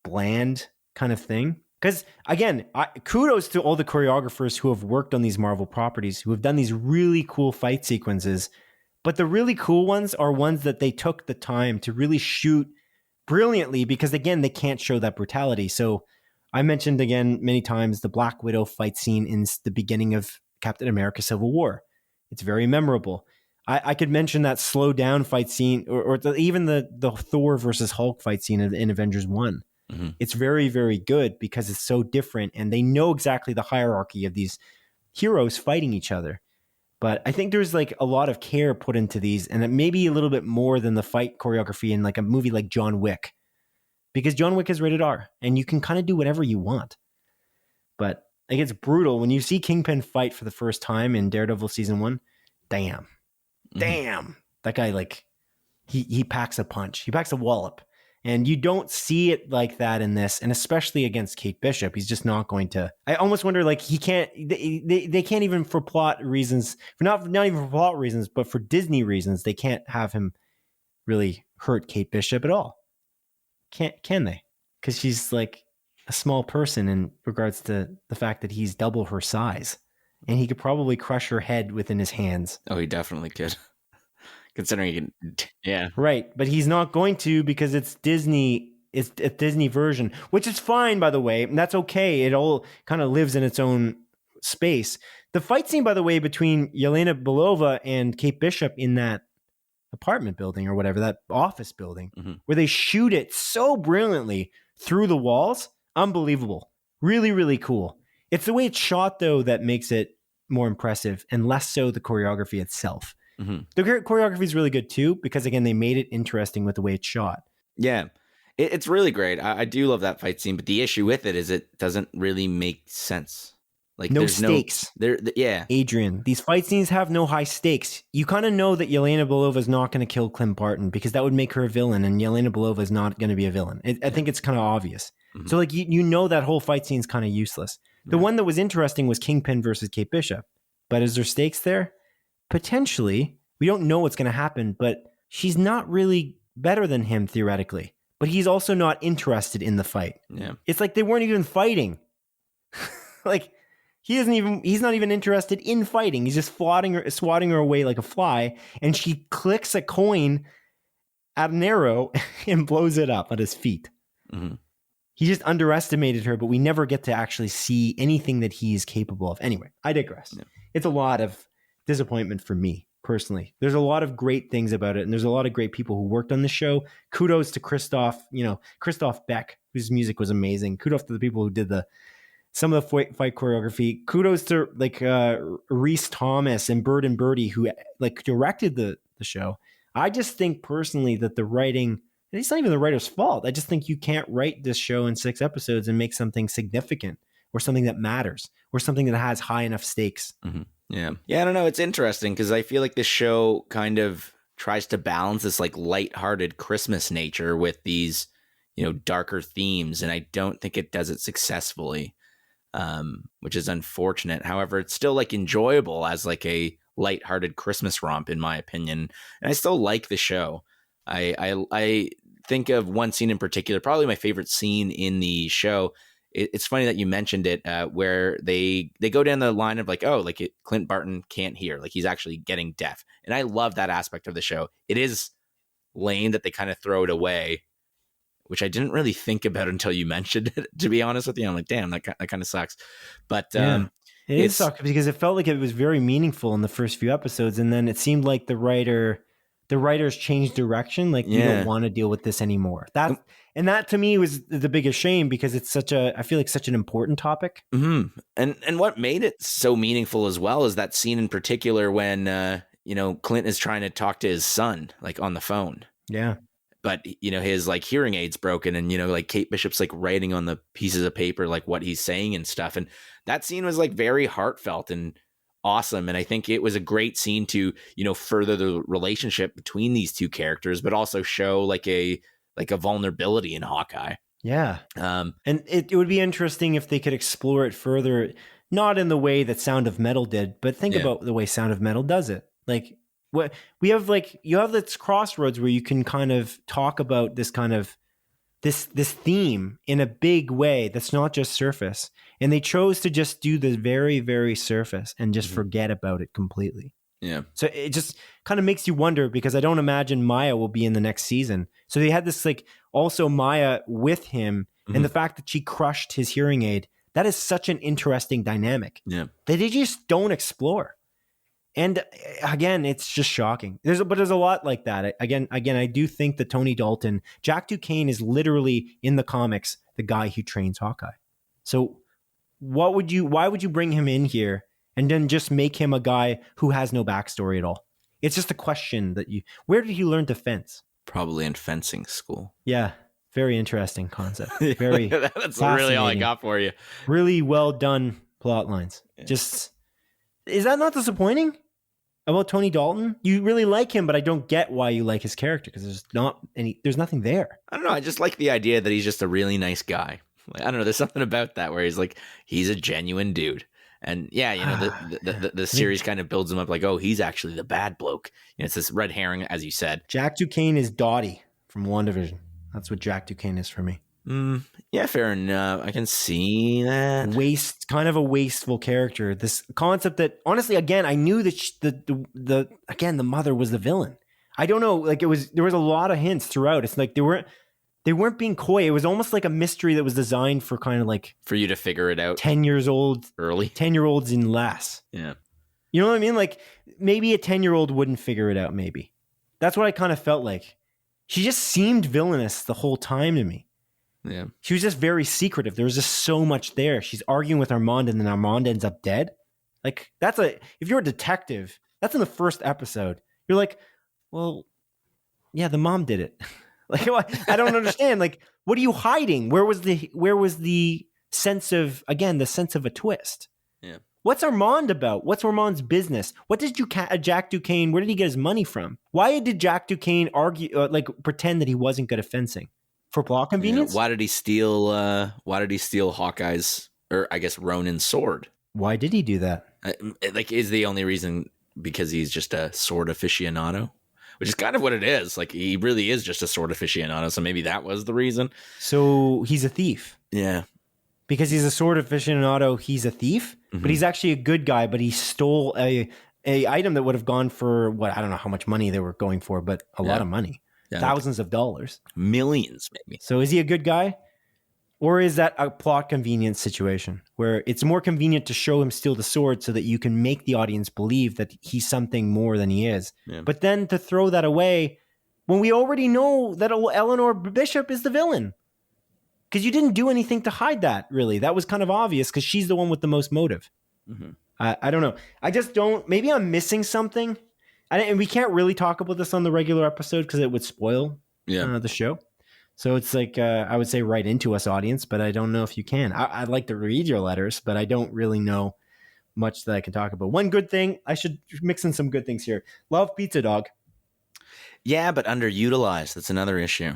bland kind of thing? Because again, kudos to all the choreographers who have worked on these Marvel properties, who have done these really cool fight sequences. But the really cool ones are ones that they took the time to really shoot brilliantly because, again, they can't show that brutality. So I mentioned, again, many times the Black Widow fight scene in the beginning of Captain America Civil War. It's very memorable. I could mention that slow down fight scene or even the Thor versus Hulk fight scene in Avengers 1. Mm-hmm. It's very, very good because it's so different and they know exactly the hierarchy of these heroes fighting each other. But I think there's like a lot of care put into these and it may be a little bit more than the fight choreography in like a movie like John Wick. Because John Wick is rated R and you can kind of do whatever you want. But like it's brutal. When you see Kingpin fight for the first time in Daredevil season 1, damn. That guy, like, he packs a punch. He packs a wallop. And you don't see it like that in this, and especially against Kate Bishop. He's just not going to. I almost wonder, like, he can't. They can't even for plot reasons, for not even for plot reasons, but for Disney reasons, they can't have him really hurt Kate Bishop at all. Can they? Because she's like a small person in regards to the fact that he's double her size, and he could probably crush her head within his hands. Oh, he definitely could. Considering he can, yeah. Right, but he's not going to because it's Disney. It's a Disney version, which is fine, by the way. And that's okay. It all kind of lives in its own space. The fight scene, by the way, between Yelena Belova and Kate Bishop in that apartment building or whatever, that office building, where they shoot it so brilliantly through the walls, unbelievable. Really, really cool. It's the way it's shot, though, that makes it more impressive and less so the choreography itself. Mm-hmm. The choreography is really good too because again they made it interesting with the way it's shot. Yeah, it's really great. I do love that fight scene, but the issue with it is it doesn't really make sense. Like no there's stakes. Yeah, Adrian, these fight scenes have no high stakes. You kind of know that Yelena Belova is not going to kill Clint Barton because that would make her a villain, and Yelena Belova is not going to be a villain. I think it's kind of obvious. Mm-hmm. So like you know that whole fight scene is kind of useless. The one that was interesting was Kingpin versus Kate Bishop, but is there stakes there? Potentially. We don't know what's going to happen, but she's not really better than him theoretically. but he's also not interested in the fight. Yeah. It's like they weren't even fighting. Like he's not even interested in fighting. He's just swatting her away like a fly, and she clicks a coin at an arrow and blows it up at his feet. Mm-hmm. He just underestimated her, but we never get to actually see anything that he is capable of. Anyway, I digress. Yeah. It's a lot of disappointment for me personally. There's a lot of great things about it, and there's a lot of great people who worked on the show. Kudos to Christoph Beck, whose music was amazing. Kudos to the people who did some of the fight choreography. Kudos to Reese Thomas and Bird and Birdie, who directed the show. I just think personally that the writing, it's not even the writer's fault. I just think you can't write this show in 6 episodes and make something significant or something that matters or something that has high enough stakes. Mm-hmm. Yeah. I don't know. It's interesting because I feel like this show kind of tries to balance this lighthearted Christmas nature with these, darker themes. And I don't think it does it successfully, which is unfortunate. However, it's still enjoyable as a lighthearted Christmas romp, in my opinion. And I still like the show. I think of one scene in particular, probably my favorite scene in the show. It's funny that you mentioned it, where they go down the line of Clint Barton can't hear, he's actually getting deaf. And I love that aspect of the show. It is lame that they kind of throw it away, which I didn't really think about until you mentioned it, to be honest with you. I'm like, damn, that kind of sucks. But it sucked because it felt like it was very meaningful in the first few episodes. And then it seemed like the writers changed direction. We don't want to deal with this anymore. That to me was the biggest shame because it's I feel like such an important topic. Mm-hmm. And what made it so meaningful as well is that scene in particular when, Clint is trying to talk to his son, on the phone. Yeah. But, his hearing aid's broken and, Kate Bishop's writing on the pieces of paper, what he's saying and stuff. And that scene was very heartfelt and awesome. And I think it was a great scene to, further the relationship between these two characters, but also show a vulnerability in Hawkeye. Yeah. And it would be interesting if they could explore it further, not in the way that Sound of Metal did, but think about the way Sound of Metal does it. What we have, you have this crossroads where you can kind of talk about this kind of this theme in a big way that's not just surface. And they chose to just do the very, very surface and just forget about it completely. Yeah. So it just kind of makes you wonder, because I don't imagine Maya will be in the next season. So they had this also Maya with him, and the fact that she crushed his hearing aid, that is such an interesting dynamic. Yeah. That they just don't explore. And again, it's just shocking. There's a lot like that. Again, I do think that Tony Dalton, Jack Duquesne is literally in the comics the guy who trains Hawkeye. So why would you bring him in here and then just make him a guy who has no backstory at all? It's just a question where did he learn to fence? Probably in fencing school. Yeah. Very interesting concept. Very That's really all I got for you. Really well done plot lines. Yeah. Is that not disappointing about Tony Dalton? You really like him, but I don't get why you like his character, because there's nothing there. I don't know. I just like the idea that he's just a really nice guy. I don't know. There's something about that where he's a genuine dude. And yeah, the series kind of builds him up he's actually the bad bloke. It's this red herring, as you said. Jack Duquesne is Dottie from WandaVision. That's what Jack Duquesne is for me. Yeah, fair enough. I can see that. Kind of a wasteful character. This concept that, honestly, again, I knew that the mother was the villain. I don't know, there was a lot of hints throughout. It's they weren't being coy. It was almost like a mystery that was designed for kind of for you to figure it out. 10 years old, early 10-year-olds and less. Yeah. You know what I mean? Maybe a 10-year-old wouldn't figure it out. Maybe that's what I kind of felt like. She just seemed villainous the whole time to me. Yeah. She was just very secretive. There was just so much there. She's arguing with Armand, and then Armand ends up dead. If you're a detective, that's in the first episode. You're like, well, yeah, the mom did it. I don't understand. What are you hiding? Where was the sense of a twist? Yeah. What's Armand about? What's Armand's business? What did Jack Duquesne, where did he get his money from? Why did Jack Duquesne argue, pretend that he wasn't good at fencing? For plot convenience? Why did he steal Hawkeye's, or I guess Ronin's sword? Why did he do that? Is the only reason because he's just a sword aficionado? which is kind of what it is. Like, he really is just a sword aficionado, so maybe that was the reason. So he's a thief. Yeah. Because he's a sword aficionado, he's a thief, but he's actually a good guy, but he stole a item that would have gone for, what, I don't know how much money they were going for, but a lot of money. Yeah. Thousands of dollars. Millions, maybe. So is he a good guy? Or is that a plot convenience situation where it's more convenient to show him steal the sword so that you can make the audience believe that he's something more than he is? Yeah. But then to throw that away when we already know that Eleanor Bishop is the villain. Because you didn't do anything to hide that, really. That was kind of obvious because she's the one with the most motive. Mm-hmm. I don't know. I just don't. Maybe I'm missing something. And we can't really talk about this on the regular episode because it would spoil the show. So it's like, I would say write into us, audience, but I don't know if you can. I'd like to read your letters, but I don't really know much that I can talk about. One good thing, I should mix in some good things here. Love Pizza Dog. Yeah, but underutilized. That's another issue.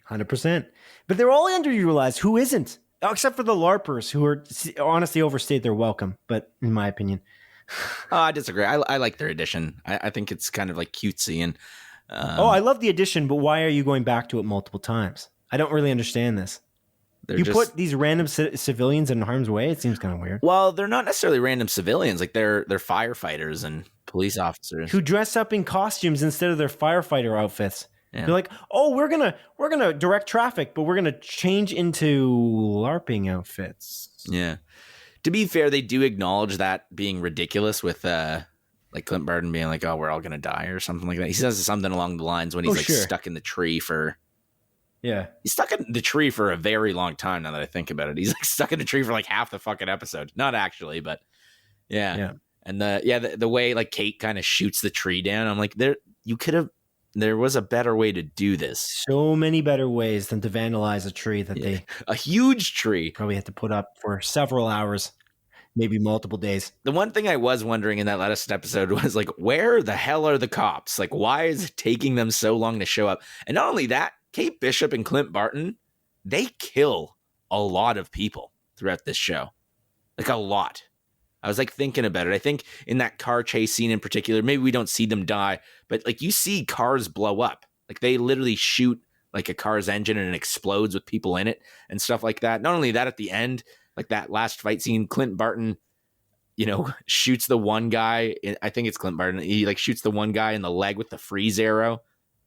100%. But they're all underutilized. Who isn't? Oh, except for the LARPers, who are honestly overstayed their welcome, but in my opinion. I disagree. I like their addition. I think it's kind of like cutesy. And I love the addition, but why are you going back to it multiple times? I don't really understand this. You put these random civilians in harm's way? It seems kind of weird. Well, they're not necessarily random civilians. Like, they're firefighters and police officers. Who dress up in costumes instead of their firefighter outfits. Yeah. They're like, oh, we're gonna direct traffic, but we're gonna change into LARPing outfits. Yeah. To be fair, they do acknowledge that being ridiculous with like Clint Barton being like, oh, we're all gonna die or something like that. He says something along the lines when he's stuck in the tree for. Yeah. He's stuck in the tree for a very long time now that I think about it. He's like stuck in the tree for like half the fucking episode. Not actually, but yeah. And the way like Kate kind of shoots the tree down, I'm like, there was a better way to do this. So many better ways than to vandalize a tree that they... A huge tree. Probably had to put up for several hours, maybe multiple days. The one thing I was wondering in that last episode was like, where the hell are the cops? Like, why is it taking them so long to show up? And not only that, Kate Bishop and Clint Barton, they kill a lot of people throughout this show. Like, a lot. I was like thinking about it. I think in that car chase scene in particular, maybe we don't see them die, but like you see cars blow up. Like they literally shoot like a car's engine and it explodes with people in it and stuff like that. Not only that, at the end, like that last fight scene, Clint Barton, shoots the one guy. I think it's Clint Barton. He like shoots the one guy in the leg with the freeze arrow.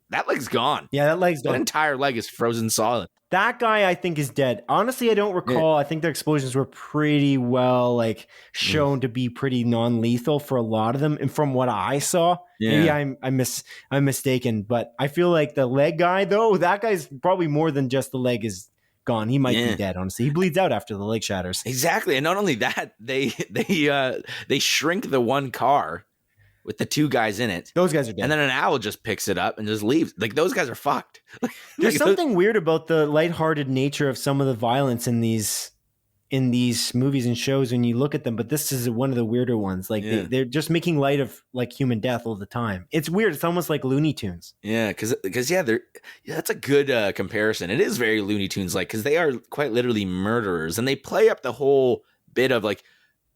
That leg's gone. Yeah, that leg's gone. That entire leg is frozen solid. That guy, I think, is dead. Honestly, I don't recall. I think their explosions were pretty well like shown to be pretty non-lethal for a lot of them. And from what I saw, maybe I'm mistaken. But I feel like the leg guy, though, that guy's probably more than just the leg is gone. He might be dead. Honestly, he bleeds out after the leg shatters. Exactly, and not only that, they shrink the one car with the two guys in it. Those guys are dead. And then an owl just picks it up and just leaves. Like, those guys are fucked. There's something weird about the lighthearted nature of some of the violence in these movies and shows when you look at them, but this is one of the weirder ones. Like, they're just making light of, like, human death all the time. It's weird. It's almost like Looney Tunes. Yeah, because that's a good comparison. It is very Looney Tunes-like, because they are quite literally murderers, and they play up the whole bit of, like,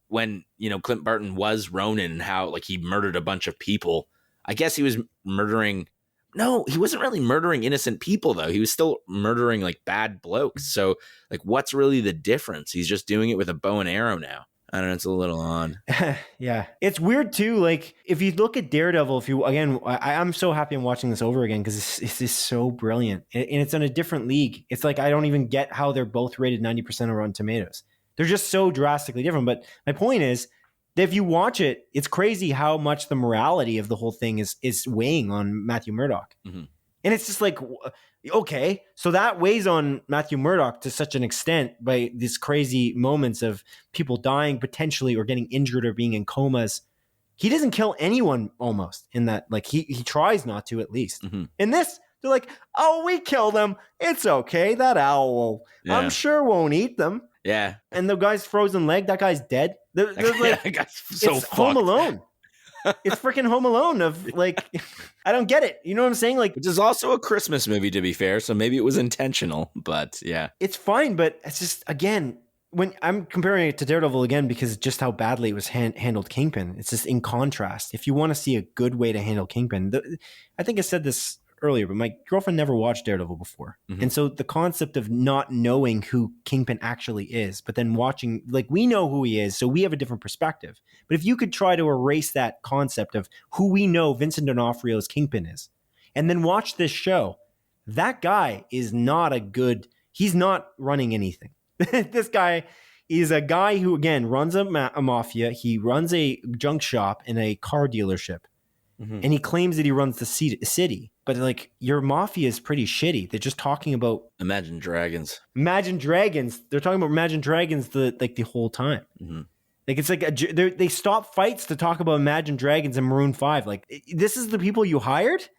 when, Clint Barton was Ronin and how, like, he murdered a bunch of people. I guess he was murdering... No, he wasn't really murdering innocent people, though. He was still murdering, like, bad blokes. So, like, what's really the difference? He's just doing it with a bow and arrow now. I don't know. It's a little odd. Yeah. It's weird, too. Like, if you look at Daredevil, I'm so happy I'm watching this over again because it's just so brilliant. And it's in a different league. It's like I don't even get how they're both rated 90% on Rotten Tomatoes. They're just so drastically different. But my point is that if you watch it, it's crazy how much the morality of the whole thing is weighing on Matthew Murdock. Mm-hmm. And it's just like, okay, so that weighs on Matthew Murdock to such an extent by these crazy moments of people dying potentially or getting injured or being in comas. He doesn't kill anyone almost in that. Like he tries not to, at least. Mm-hmm. In this, they're like, oh, we killed him. It's okay. That owl, I'm sure, won't eat them. Yeah. And the guy's frozen leg, that guy's dead. They're like, so it's Home Alone. It's freaking Home Alone of, like, I don't get it. You know what I'm saying? Like, which is also a Christmas movie, to be fair. So maybe it was intentional, but yeah. It's fine, but it's just, again, when I'm comparing it to Daredevil again, because just how badly it was handled Kingpin, it's just in contrast. If you want to see a good way to handle Kingpin, I think I said this earlier, but my girlfriend never watched Daredevil before. And so the concept of not knowing who Kingpin actually is, but then watching, like, we know who he is, so we have a different perspective. But if you could try to erase that concept of who we know Vincent D'Onofrio's Kingpin is, and then watch this show, that guy is not he's not running anything. This guy is a guy who, again, runs a mafia. He runs a junk shop and a car dealership. And he claims that he runs the city. But, like, your mafia is pretty shitty. They're just talking about Imagine Dragons. Imagine Dragons. They're talking about Imagine Dragons the whole time. Like, it's like they stop fights to talk about Imagine Dragons and Maroon 5. Like, this is the people you hired?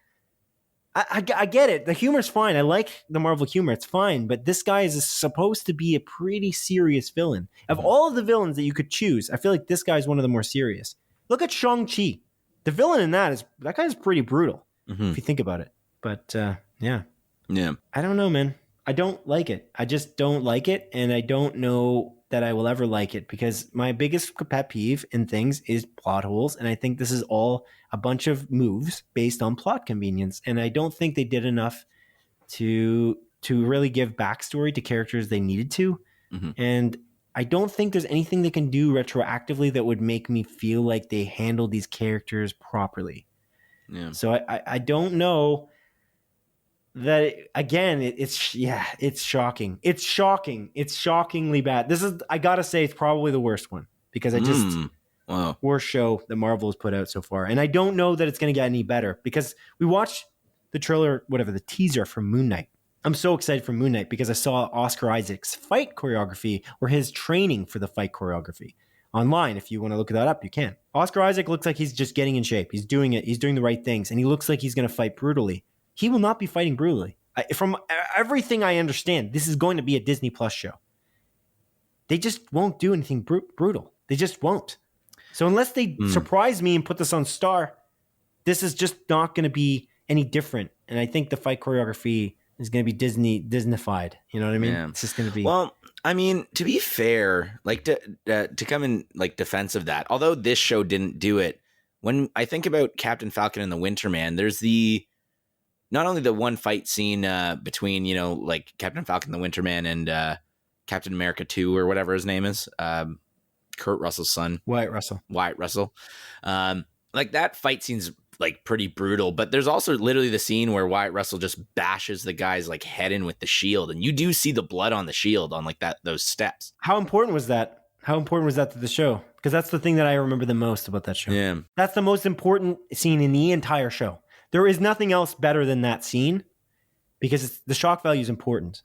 I get it. The humor's fine. I like the Marvel humor. It's fine. But this guy is supposed to be a pretty serious villain. Of all of the villains that you could choose, I feel like this guy's one of the more serious. Look at Shang-Chi. The villain in that guy's pretty brutal, if you think about it. But yeah. I don't know, man. I don't like it. I just don't like it, and I don't know that I will ever like it, because my biggest pet peeve in things is plot holes, and I think this is all a bunch of moves based on plot convenience, and I don't think they did enough to really give backstory to characters they needed to, and I don't think there's anything they can do retroactively that would make me feel like they handled these characters properly. So I don't know that, again, it's shocking. It's shocking. It's shockingly bad. I gotta say, it's probably the worst one, because worst show that Marvel has put out so far. And I don't know that it's going to get any better, because we watched the trailer, the teaser for Moon Knight. I'm so excited for Moon Knight because I saw Oscar Isaac's fight choreography, or his training for the fight choreography, online. If you want to look that up, you can. Oscar Isaac looks like he's just getting in shape. He's doing it. He's doing the right things. And he looks like he's going to fight brutally. He will not be fighting brutally. From everything I understand, this is going to be a Disney Plus show. They just won't do anything brutal. They just won't. So unless they surprise me and put this on Star, this is just not going to be any different. And I think the fight choreography is going to be Disneyfied. You know what I mean? Yeah. It's just going to be. Well, I mean, to be fair, like to come in like defense of that, although this show didn't do it, when I think about Captain Falcon and the Winter Man, there's not only the one fight scene between, like Captain Falcon, the Winter Man, and Captain America 2 or whatever his name is, Kurt Russell's son. Wyatt Russell. Like that fight scene's like pretty brutal, but there's also literally the scene where Wyatt Russell just bashes the guy's like head in with the shield, and you do see the blood on the shield on like those steps. How important was that? How important was that to the show? Because that's the thing that I remember the most about that show. Yeah. That's the most important scene in the entire show. There is nothing else better than that scene, because the shock value is important.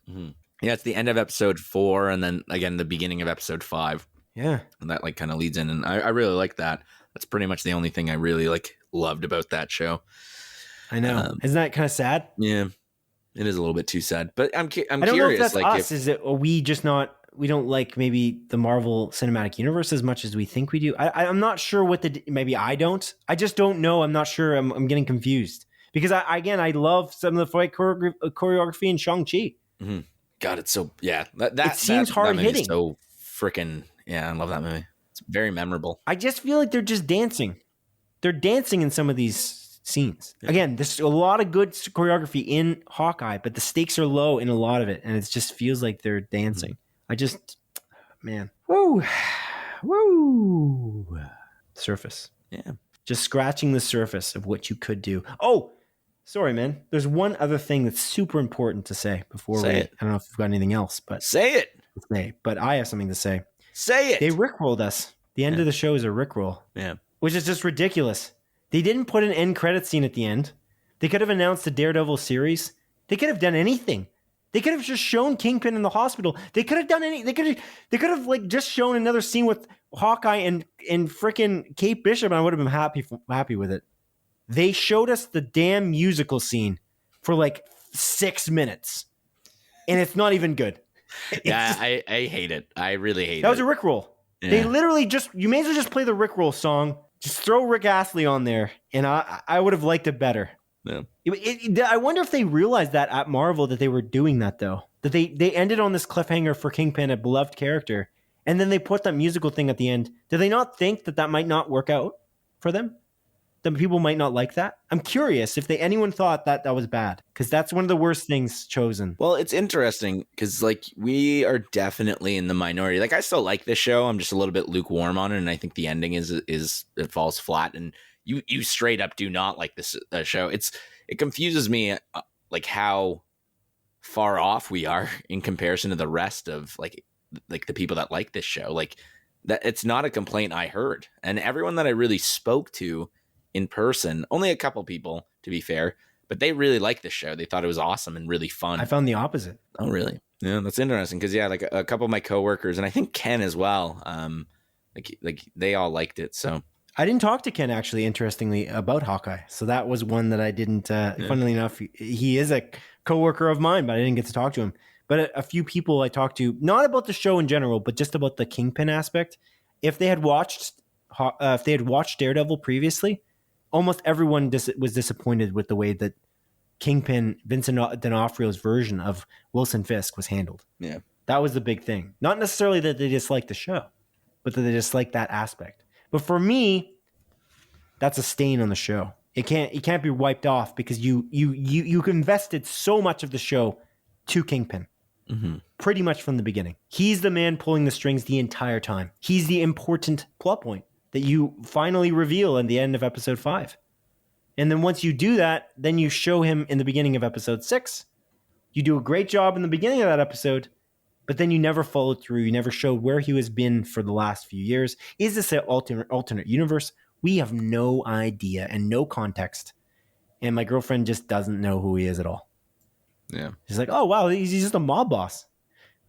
Yeah, it's the end of episode 4, and then again the beginning of episode 5. Yeah, and that like kind of leads in, and I really like that. That's pretty much the only thing I really like loved about that show. I know. Isn't that kind of sad? Yeah, it is a little bit too sad. But I'm I don't curious. know if that's like, us. Is it? Are we just not? We don't like maybe the Marvel Cinematic Universe as much as we think we do. I'm not sure what maybe I don't. I just don't know. I'm not sure. I'm getting confused, because I love some of the fight choreography in Shang-Chi. God, it's so it seems hard hitting. So freaking I love that movie. It's very memorable. I just feel like they're just dancing. They're dancing in some of these scenes. Yeah. Again, there's a lot of good choreography in Hawkeye, but the stakes are low in a lot of it, and it just feels like they're dancing. Man. Woo. Surface. Yeah. Just scratching the surface of what you could do. Oh, sorry, man. There's one other thing that's super important to say before I don't know if you've got anything else, but say it. But I have something to say. Say it. They rickrolled us. The end of the show is a rickroll. Yeah. Which is just ridiculous. They didn't put an end credit scene at the end. They could have announced the Daredevil series. They could have done anything. They could have just shown Kingpin in the hospital. They could have done They could have like just shown another scene with Hawkeye and freaking Kate Bishop, and I would have been happy with it. They showed us the damn musical scene for like 6 minutes, and it's not even good. I hate it. I really hate it. That was a Rickroll. Yeah. They literally you may as well just play the Rickroll song. Just throw Rick Astley on there, and I would have liked it better. Yeah. I wonder if they realized that at Marvel that they were doing that, though. That they ended on this cliffhanger for Kingpin, a beloved character, And then they put that musical thing at the end. Do they not think that might not work out for them? That people might not like that? I'm curious if anyone thought that was bad, because that's one of the worst things chosen. Well, it's interesting because like we are definitely in the minority. Like I still like this show. I'm just a little bit lukewarm on it, and I think the ending is it falls flat. And you straight up do not like this show. It confuses me like how far off we are in comparison to the rest of like the people that like this show. Like that, it's not a complaint I heard, and everyone that I really spoke to in person, only a couple people to be fair, but they really liked this show. They thought it was awesome and really fun. I found the opposite. Oh, really? Yeah, that's interesting because like a couple of my coworkers and I think Ken as well, like they all liked it. So I didn't talk to Ken actually, interestingly, about Hawkeye. So that was one that I didn't. Funnily enough, he is a coworker of mine, but I didn't get to talk to him. But a few people I talked to, not about the show in general, but just about the Kingpin aspect. If they had watched Daredevil previously, almost everyone was disappointed with the way that Kingpin, Vincent D'Onofrio's version of Wilson Fisk was handled. Yeah, that was the big thing. Not necessarily that they disliked the show, but that they disliked that aspect. But for me, that's a stain on the show. It can't be wiped off because you invested so much of the show to Kingpin. Mm-hmm. Pretty much from the beginning. He's the man pulling the strings the entire time. He's the important plot point that you finally reveal in the end of episode 5. And then once you do that, then you show him in the beginning of episode 6. You do a great job in the beginning of that episode, but then you never followed through. You never showed where he has been for the last few years. Is this an alternate universe? We have no idea and no context. And my girlfriend just doesn't know who he is at all. Yeah. She's like, oh, wow, he's just a mob boss.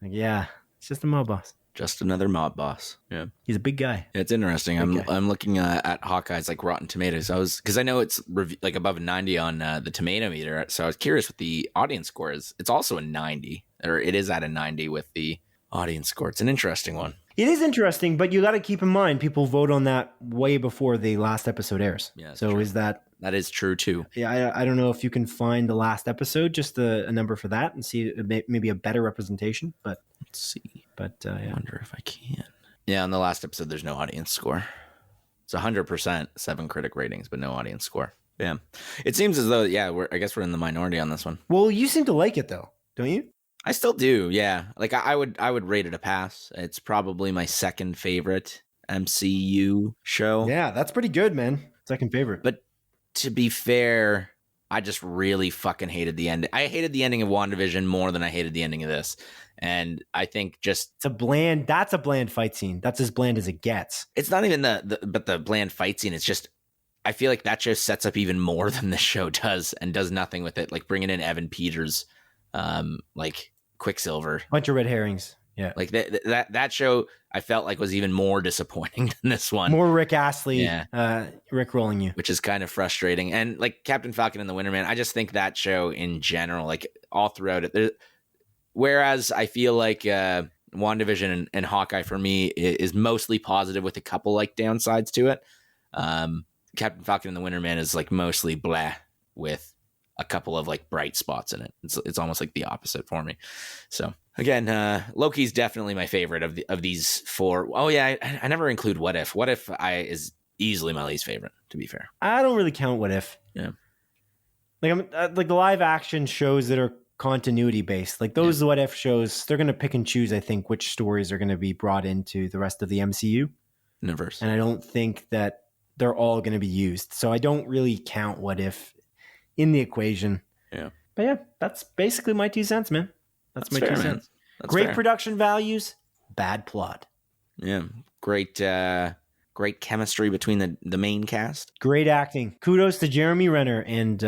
Like, yeah, it's just a mob boss. Just another mob boss. Yeah, he's a big guy. Yeah, it's interesting. I'm looking at Hawkeye's like Rotten Tomatoes. Because I know it's like above a 90 on the tomato meter. So I was curious what the audience score is. It's also a 90, or it is at a 90 with the audience score. It's an interesting one. It is interesting, but you got to keep in mind people vote on that way before the last episode airs. Yeah, so true. That is true too. Yeah, I don't know if you can find the last episode, just a number for that, and see maybe a better representation. But let's see. But I wonder if I can. Yeah, on the last episode, there's no audience score. It's 100% 7 critic ratings, but no audience score. Yeah, it seems as though I guess we're in the minority on this one. Well, you seem to like it though, don't you? I still do. Yeah, like I would rate it a pass. It's probably my second favorite MCU show. Yeah, that's pretty good, man. Second favorite. But to be fair, I just really fucking hated the end. I hated the ending of WandaVision more than I hated the ending of this. And I think just that's a bland fight scene. That's as bland as it gets. It's not even the bland fight scene. It's just, I feel like that show sets up even more than this show does and does nothing with it. Like bringing in Evan Peters, like Quicksilver, bunch of red herrings. Yeah, like that show I felt like was even more disappointing than this one. More Rick Astley, Rick rolling you, which is kind of frustrating. And like Captain Falcon and the Winter Man, I just think that show in general, like all throughout it, whereas I feel like WandaVision and Hawkeye for me is mostly positive with a couple like downsides to it. Captain Falcon and the Winter Man is like mostly blah with a couple of like bright spots in it. It's almost like the opposite for me. So again, Loki's definitely my favorite of these 4. Oh yeah, I never include What If. What If is easily my least favorite, to be fair. I don't really count What If. Yeah, like I'm like the live action shows that are continuity based, like those What If shows, they're going to pick and choose, I think, which stories are going to be brought into the rest of the MCU universe. And I don't think that they're all going to be used. So I don't really count What If in the equation. Yeah. But yeah, that's basically my 2 cents, man. That's my fair, 2 cents. Great fair. Production values, bad plot. Yeah. Great chemistry between the main cast. Great acting. Kudos to Jeremy Renner and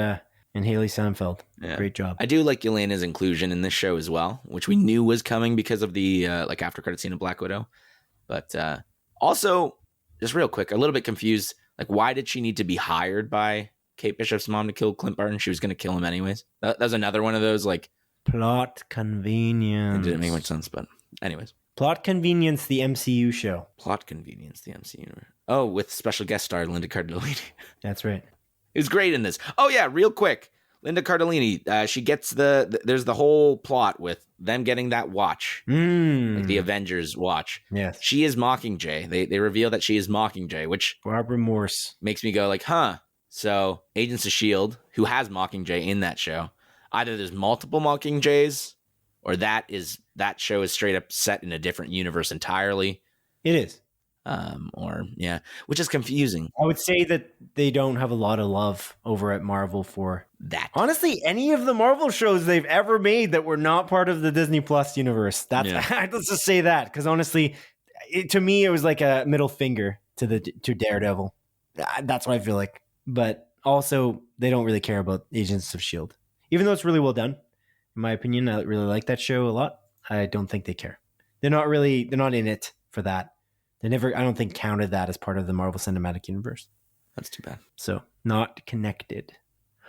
Hailee Steinfeld. Yeah. Great job. I do like Yelena's inclusion in this show as well, which we knew was coming because of the like after credit scene of Black Widow. But also, just real quick, a little bit confused. Like, why did she need to be hired by Kate Bishop's mom to kill Clint Barton? She was going to kill him anyways. That was another one of those like plot convenience. It didn't make much sense, but anyways. Plot Convenience, the MCU show. Plot Convenience, the MCU. Oh, with special guest star Linda Cardellini. That's right. It was great in this. Oh yeah, real quick. Linda Cardellini, she gets there's the whole plot with them getting that watch, like the Avengers watch. Yes. She is Mockingjay. They reveal that she is Mockingjay, which Barbara Morse makes me go like, huh. So Agents of S.H.I.E.L.D., who has Mockingjay in that show, either there's multiple Mockingjays or that show is straight up set in a different universe entirely. It is. Which is confusing. I would say that they don't have a lot of love over at Marvel for that. Honestly, any of the Marvel shows they've ever made that were not part of the Disney Plus universe. Let's just say that, because honestly, to me, it was like a middle finger to Daredevil. That's what I feel like. But also, they don't really care about Agents of S.H.I.E.L.D. Even though it's really well done, in my opinion. I really like that show a lot. I don't think they care. They're not in it for that. They never, I don't think, counted that as part of the Marvel Cinematic Universe. That's too bad. So, not connected.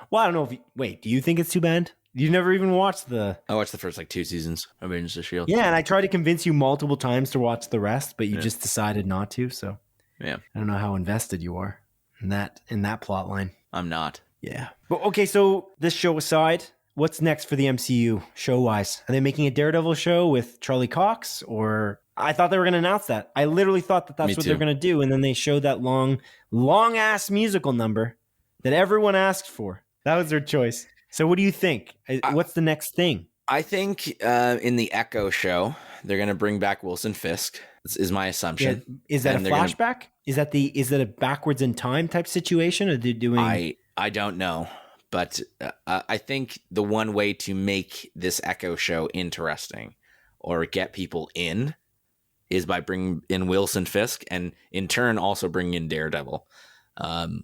Well, I don't know do you think it's too bad? You never even watched I watched the first 2 seasons of Agents of S.H.I.E.L.D. Yeah, and I tried to convince you multiple times to watch the rest, but you just decided not to, so. Yeah. I don't know how invested you are in that plot line. I'm not. Yeah. But okay, so this show aside, what's next for the MCU show-wise? Are they making a Daredevil show with Charlie Cox, or... I thought they were going to announce that. I literally thought that's what they're going to do. And then they showed that long ass musical number that everyone asked for. That was their choice. So what do you think? What's the next thing? I think in the Echo show, they're going to bring back Wilson Fisk. This is my assumption. Yeah. Is that a flashback? Is that a backwards in time type situation? Or they're doing... I don't know. But I think the one way to make this Echo show interesting or get people in is by bringing in Wilson Fisk and in turn also bring in Daredevil,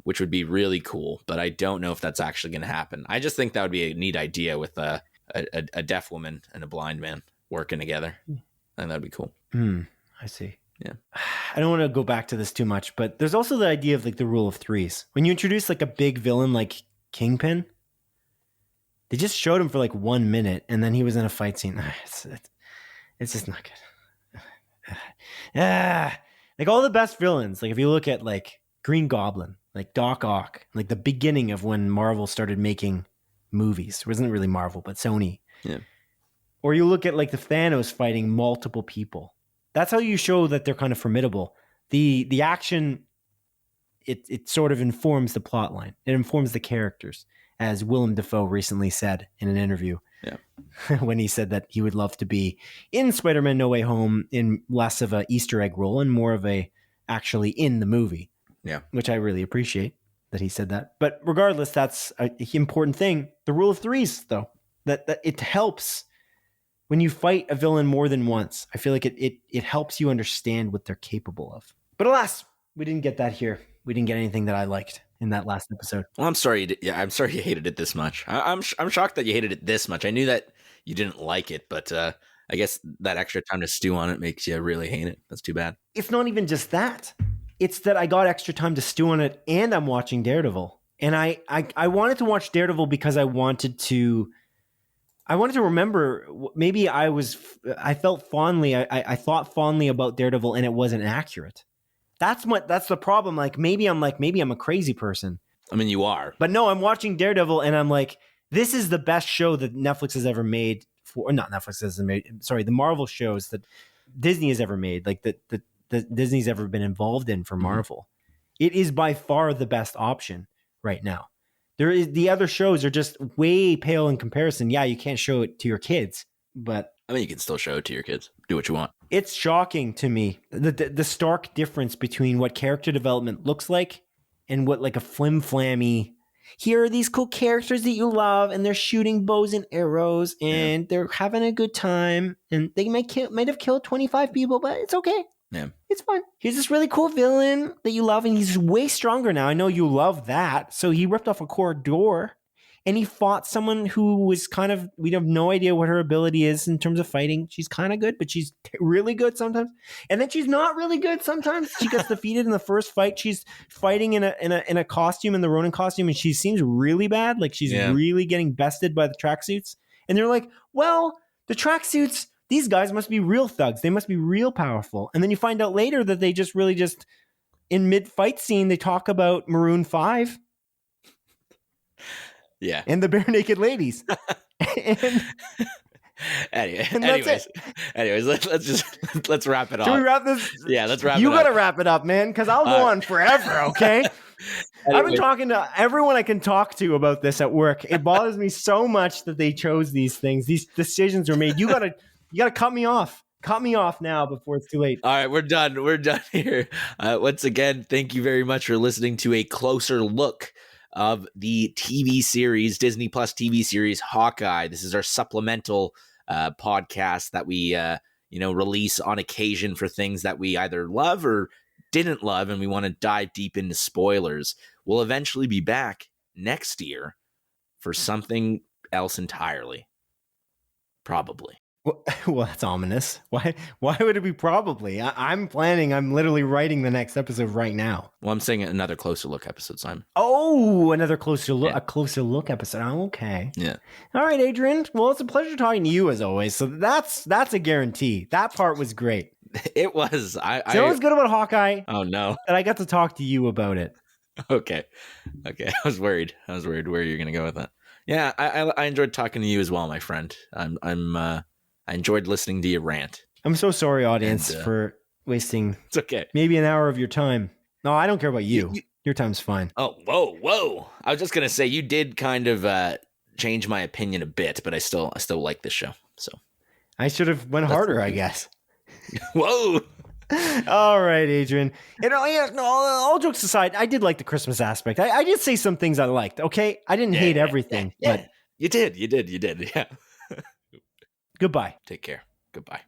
which would be really cool. But I don't know if that's actually going to happen. I just think that would be a neat idea with a deaf woman and a blind man working together. I think that'd be cool. I see. Yeah. I don't want to go back to this too much, but there's also the idea of like the rule of threes. When you introduce like a big villain like Kingpin, they just showed him for like 1 minute and then he was in a fight scene. It's just not good. Like all the best villains, like if you look at like Green Goblin, like Doc Ock, like the beginning of when Marvel started making movies. It wasn't really Marvel, but Sony. Yeah. Or you look at like the Thanos fighting multiple people. That's how you show that they're kind of formidable. The action, it sort of informs the plot line. It informs the characters, as Willem Dafoe recently said in an interview. Yeah. When he said that he would love to be in Spider-Man No Way Home in less of a Easter egg role and more of a actually in the movie. Yeah. Which I really appreciate that he said that. But regardless, that's an important thing. The rule of threes, though, that it helps when you fight a villain more than once. I feel like it helps you understand what they're capable of. But alas, we didn't get that here. We didn't get anything that I liked in that last episode. Well, I'm sorry. I'm sorry you hated it this much. I'm shocked that you hated it this much. I knew that you didn't like it, but I guess that extra time to stew on it makes you really hate it. That's too bad. It's not even just that. It's that I got extra time to stew on it and I'm watching Daredevil. And I wanted to watch Daredevil because I wanted to remember, maybe I thought fondly about Daredevil and it wasn't accurate. That's the problem. Like maybe I'm a crazy person. I mean, you are. But no, I'm watching Daredevil and I'm like, this is the best show that Netflix has ever made or not Netflix has made. Sorry, the Marvel shows that Disney has ever made, like that Disney's ever been involved in for Marvel. Mm-hmm. It is by far the best option right now. The other shows are just way pale in comparison. Yeah, you can't show it to your kids, but I mean, you can still show it to your kids. Do what you want. It's shocking to me the stark difference between what character development looks like and what like a flim-flammy, here are these cool characters that you love and they're shooting bows and arrows and they're having a good time and they might have killed 25 people, but it's okay. Yeah. It's fine. Here's this really cool villain that you love and he's way stronger now. I know you love that. So he ripped off a corridor and he fought someone who was kind of, we have no idea what her ability is in terms of fighting. She's kind of good, but she's really good sometimes. And then she's not really good sometimes. She gets defeated in the first fight. She's fighting in a costume, in the Ronin costume, and she seems really bad. Like she's really getting bested by the tracksuits. And they're like, well, the tracksuits, these guys must be real thugs. They must be real powerful. And then you find out later that they just really just, in mid-fight scene, they talk about Maroon 5. Yeah. and the bare naked ladies. and Anyways, let's wrap it up. Should we wrap this? Yeah, let's wrap it up. You gotta wrap it up, man, because I'll go on forever, okay? I've been talking to everyone I can talk to about this at work. It bothers me so much that they chose these things. These decisions were made. You gotta cut me off. Cut me off now before it's too late. All right, we're done. We're done here. Once again, thank you very much for listening to a closer look of the TV series, Disney Plus TV series Hawkeye. This is our supplemental podcast that we release on occasion for things that we either love or didn't love, and we want to dive deep into spoilers. We'll eventually be back next year for something else entirely. Probably. Well, that's ominous. Why would it be probably? I'm literally writing the next episode right now. Well, I'm saying another closer look episode, Simon. Oh, another closer look, a closer look episode. Oh, okay. Yeah. All right, Adrian. Well, it's a pleasure talking to you as always. So that's a guarantee. That part was great. It was. It was good about Hawkeye. Oh no. That I got to talk to you about it. Okay. I was worried. Where you're gonna go with that. Yeah, I enjoyed talking to you as well, my friend. I enjoyed listening to you rant. I'm so sorry, audience, for wasting. It's okay. Maybe an hour of your time. No, I don't care about you. Your time's fine. Oh, whoa! I was just gonna say you did kind of change my opinion a bit, but I still like this show. So I should have went harder, I guess. Whoa! All right, Adrian. All jokes aside, I did like the Christmas aspect. I did say some things I liked. Okay, I didn't hate everything, but you did. Yeah. Goodbye. Take care. Goodbye.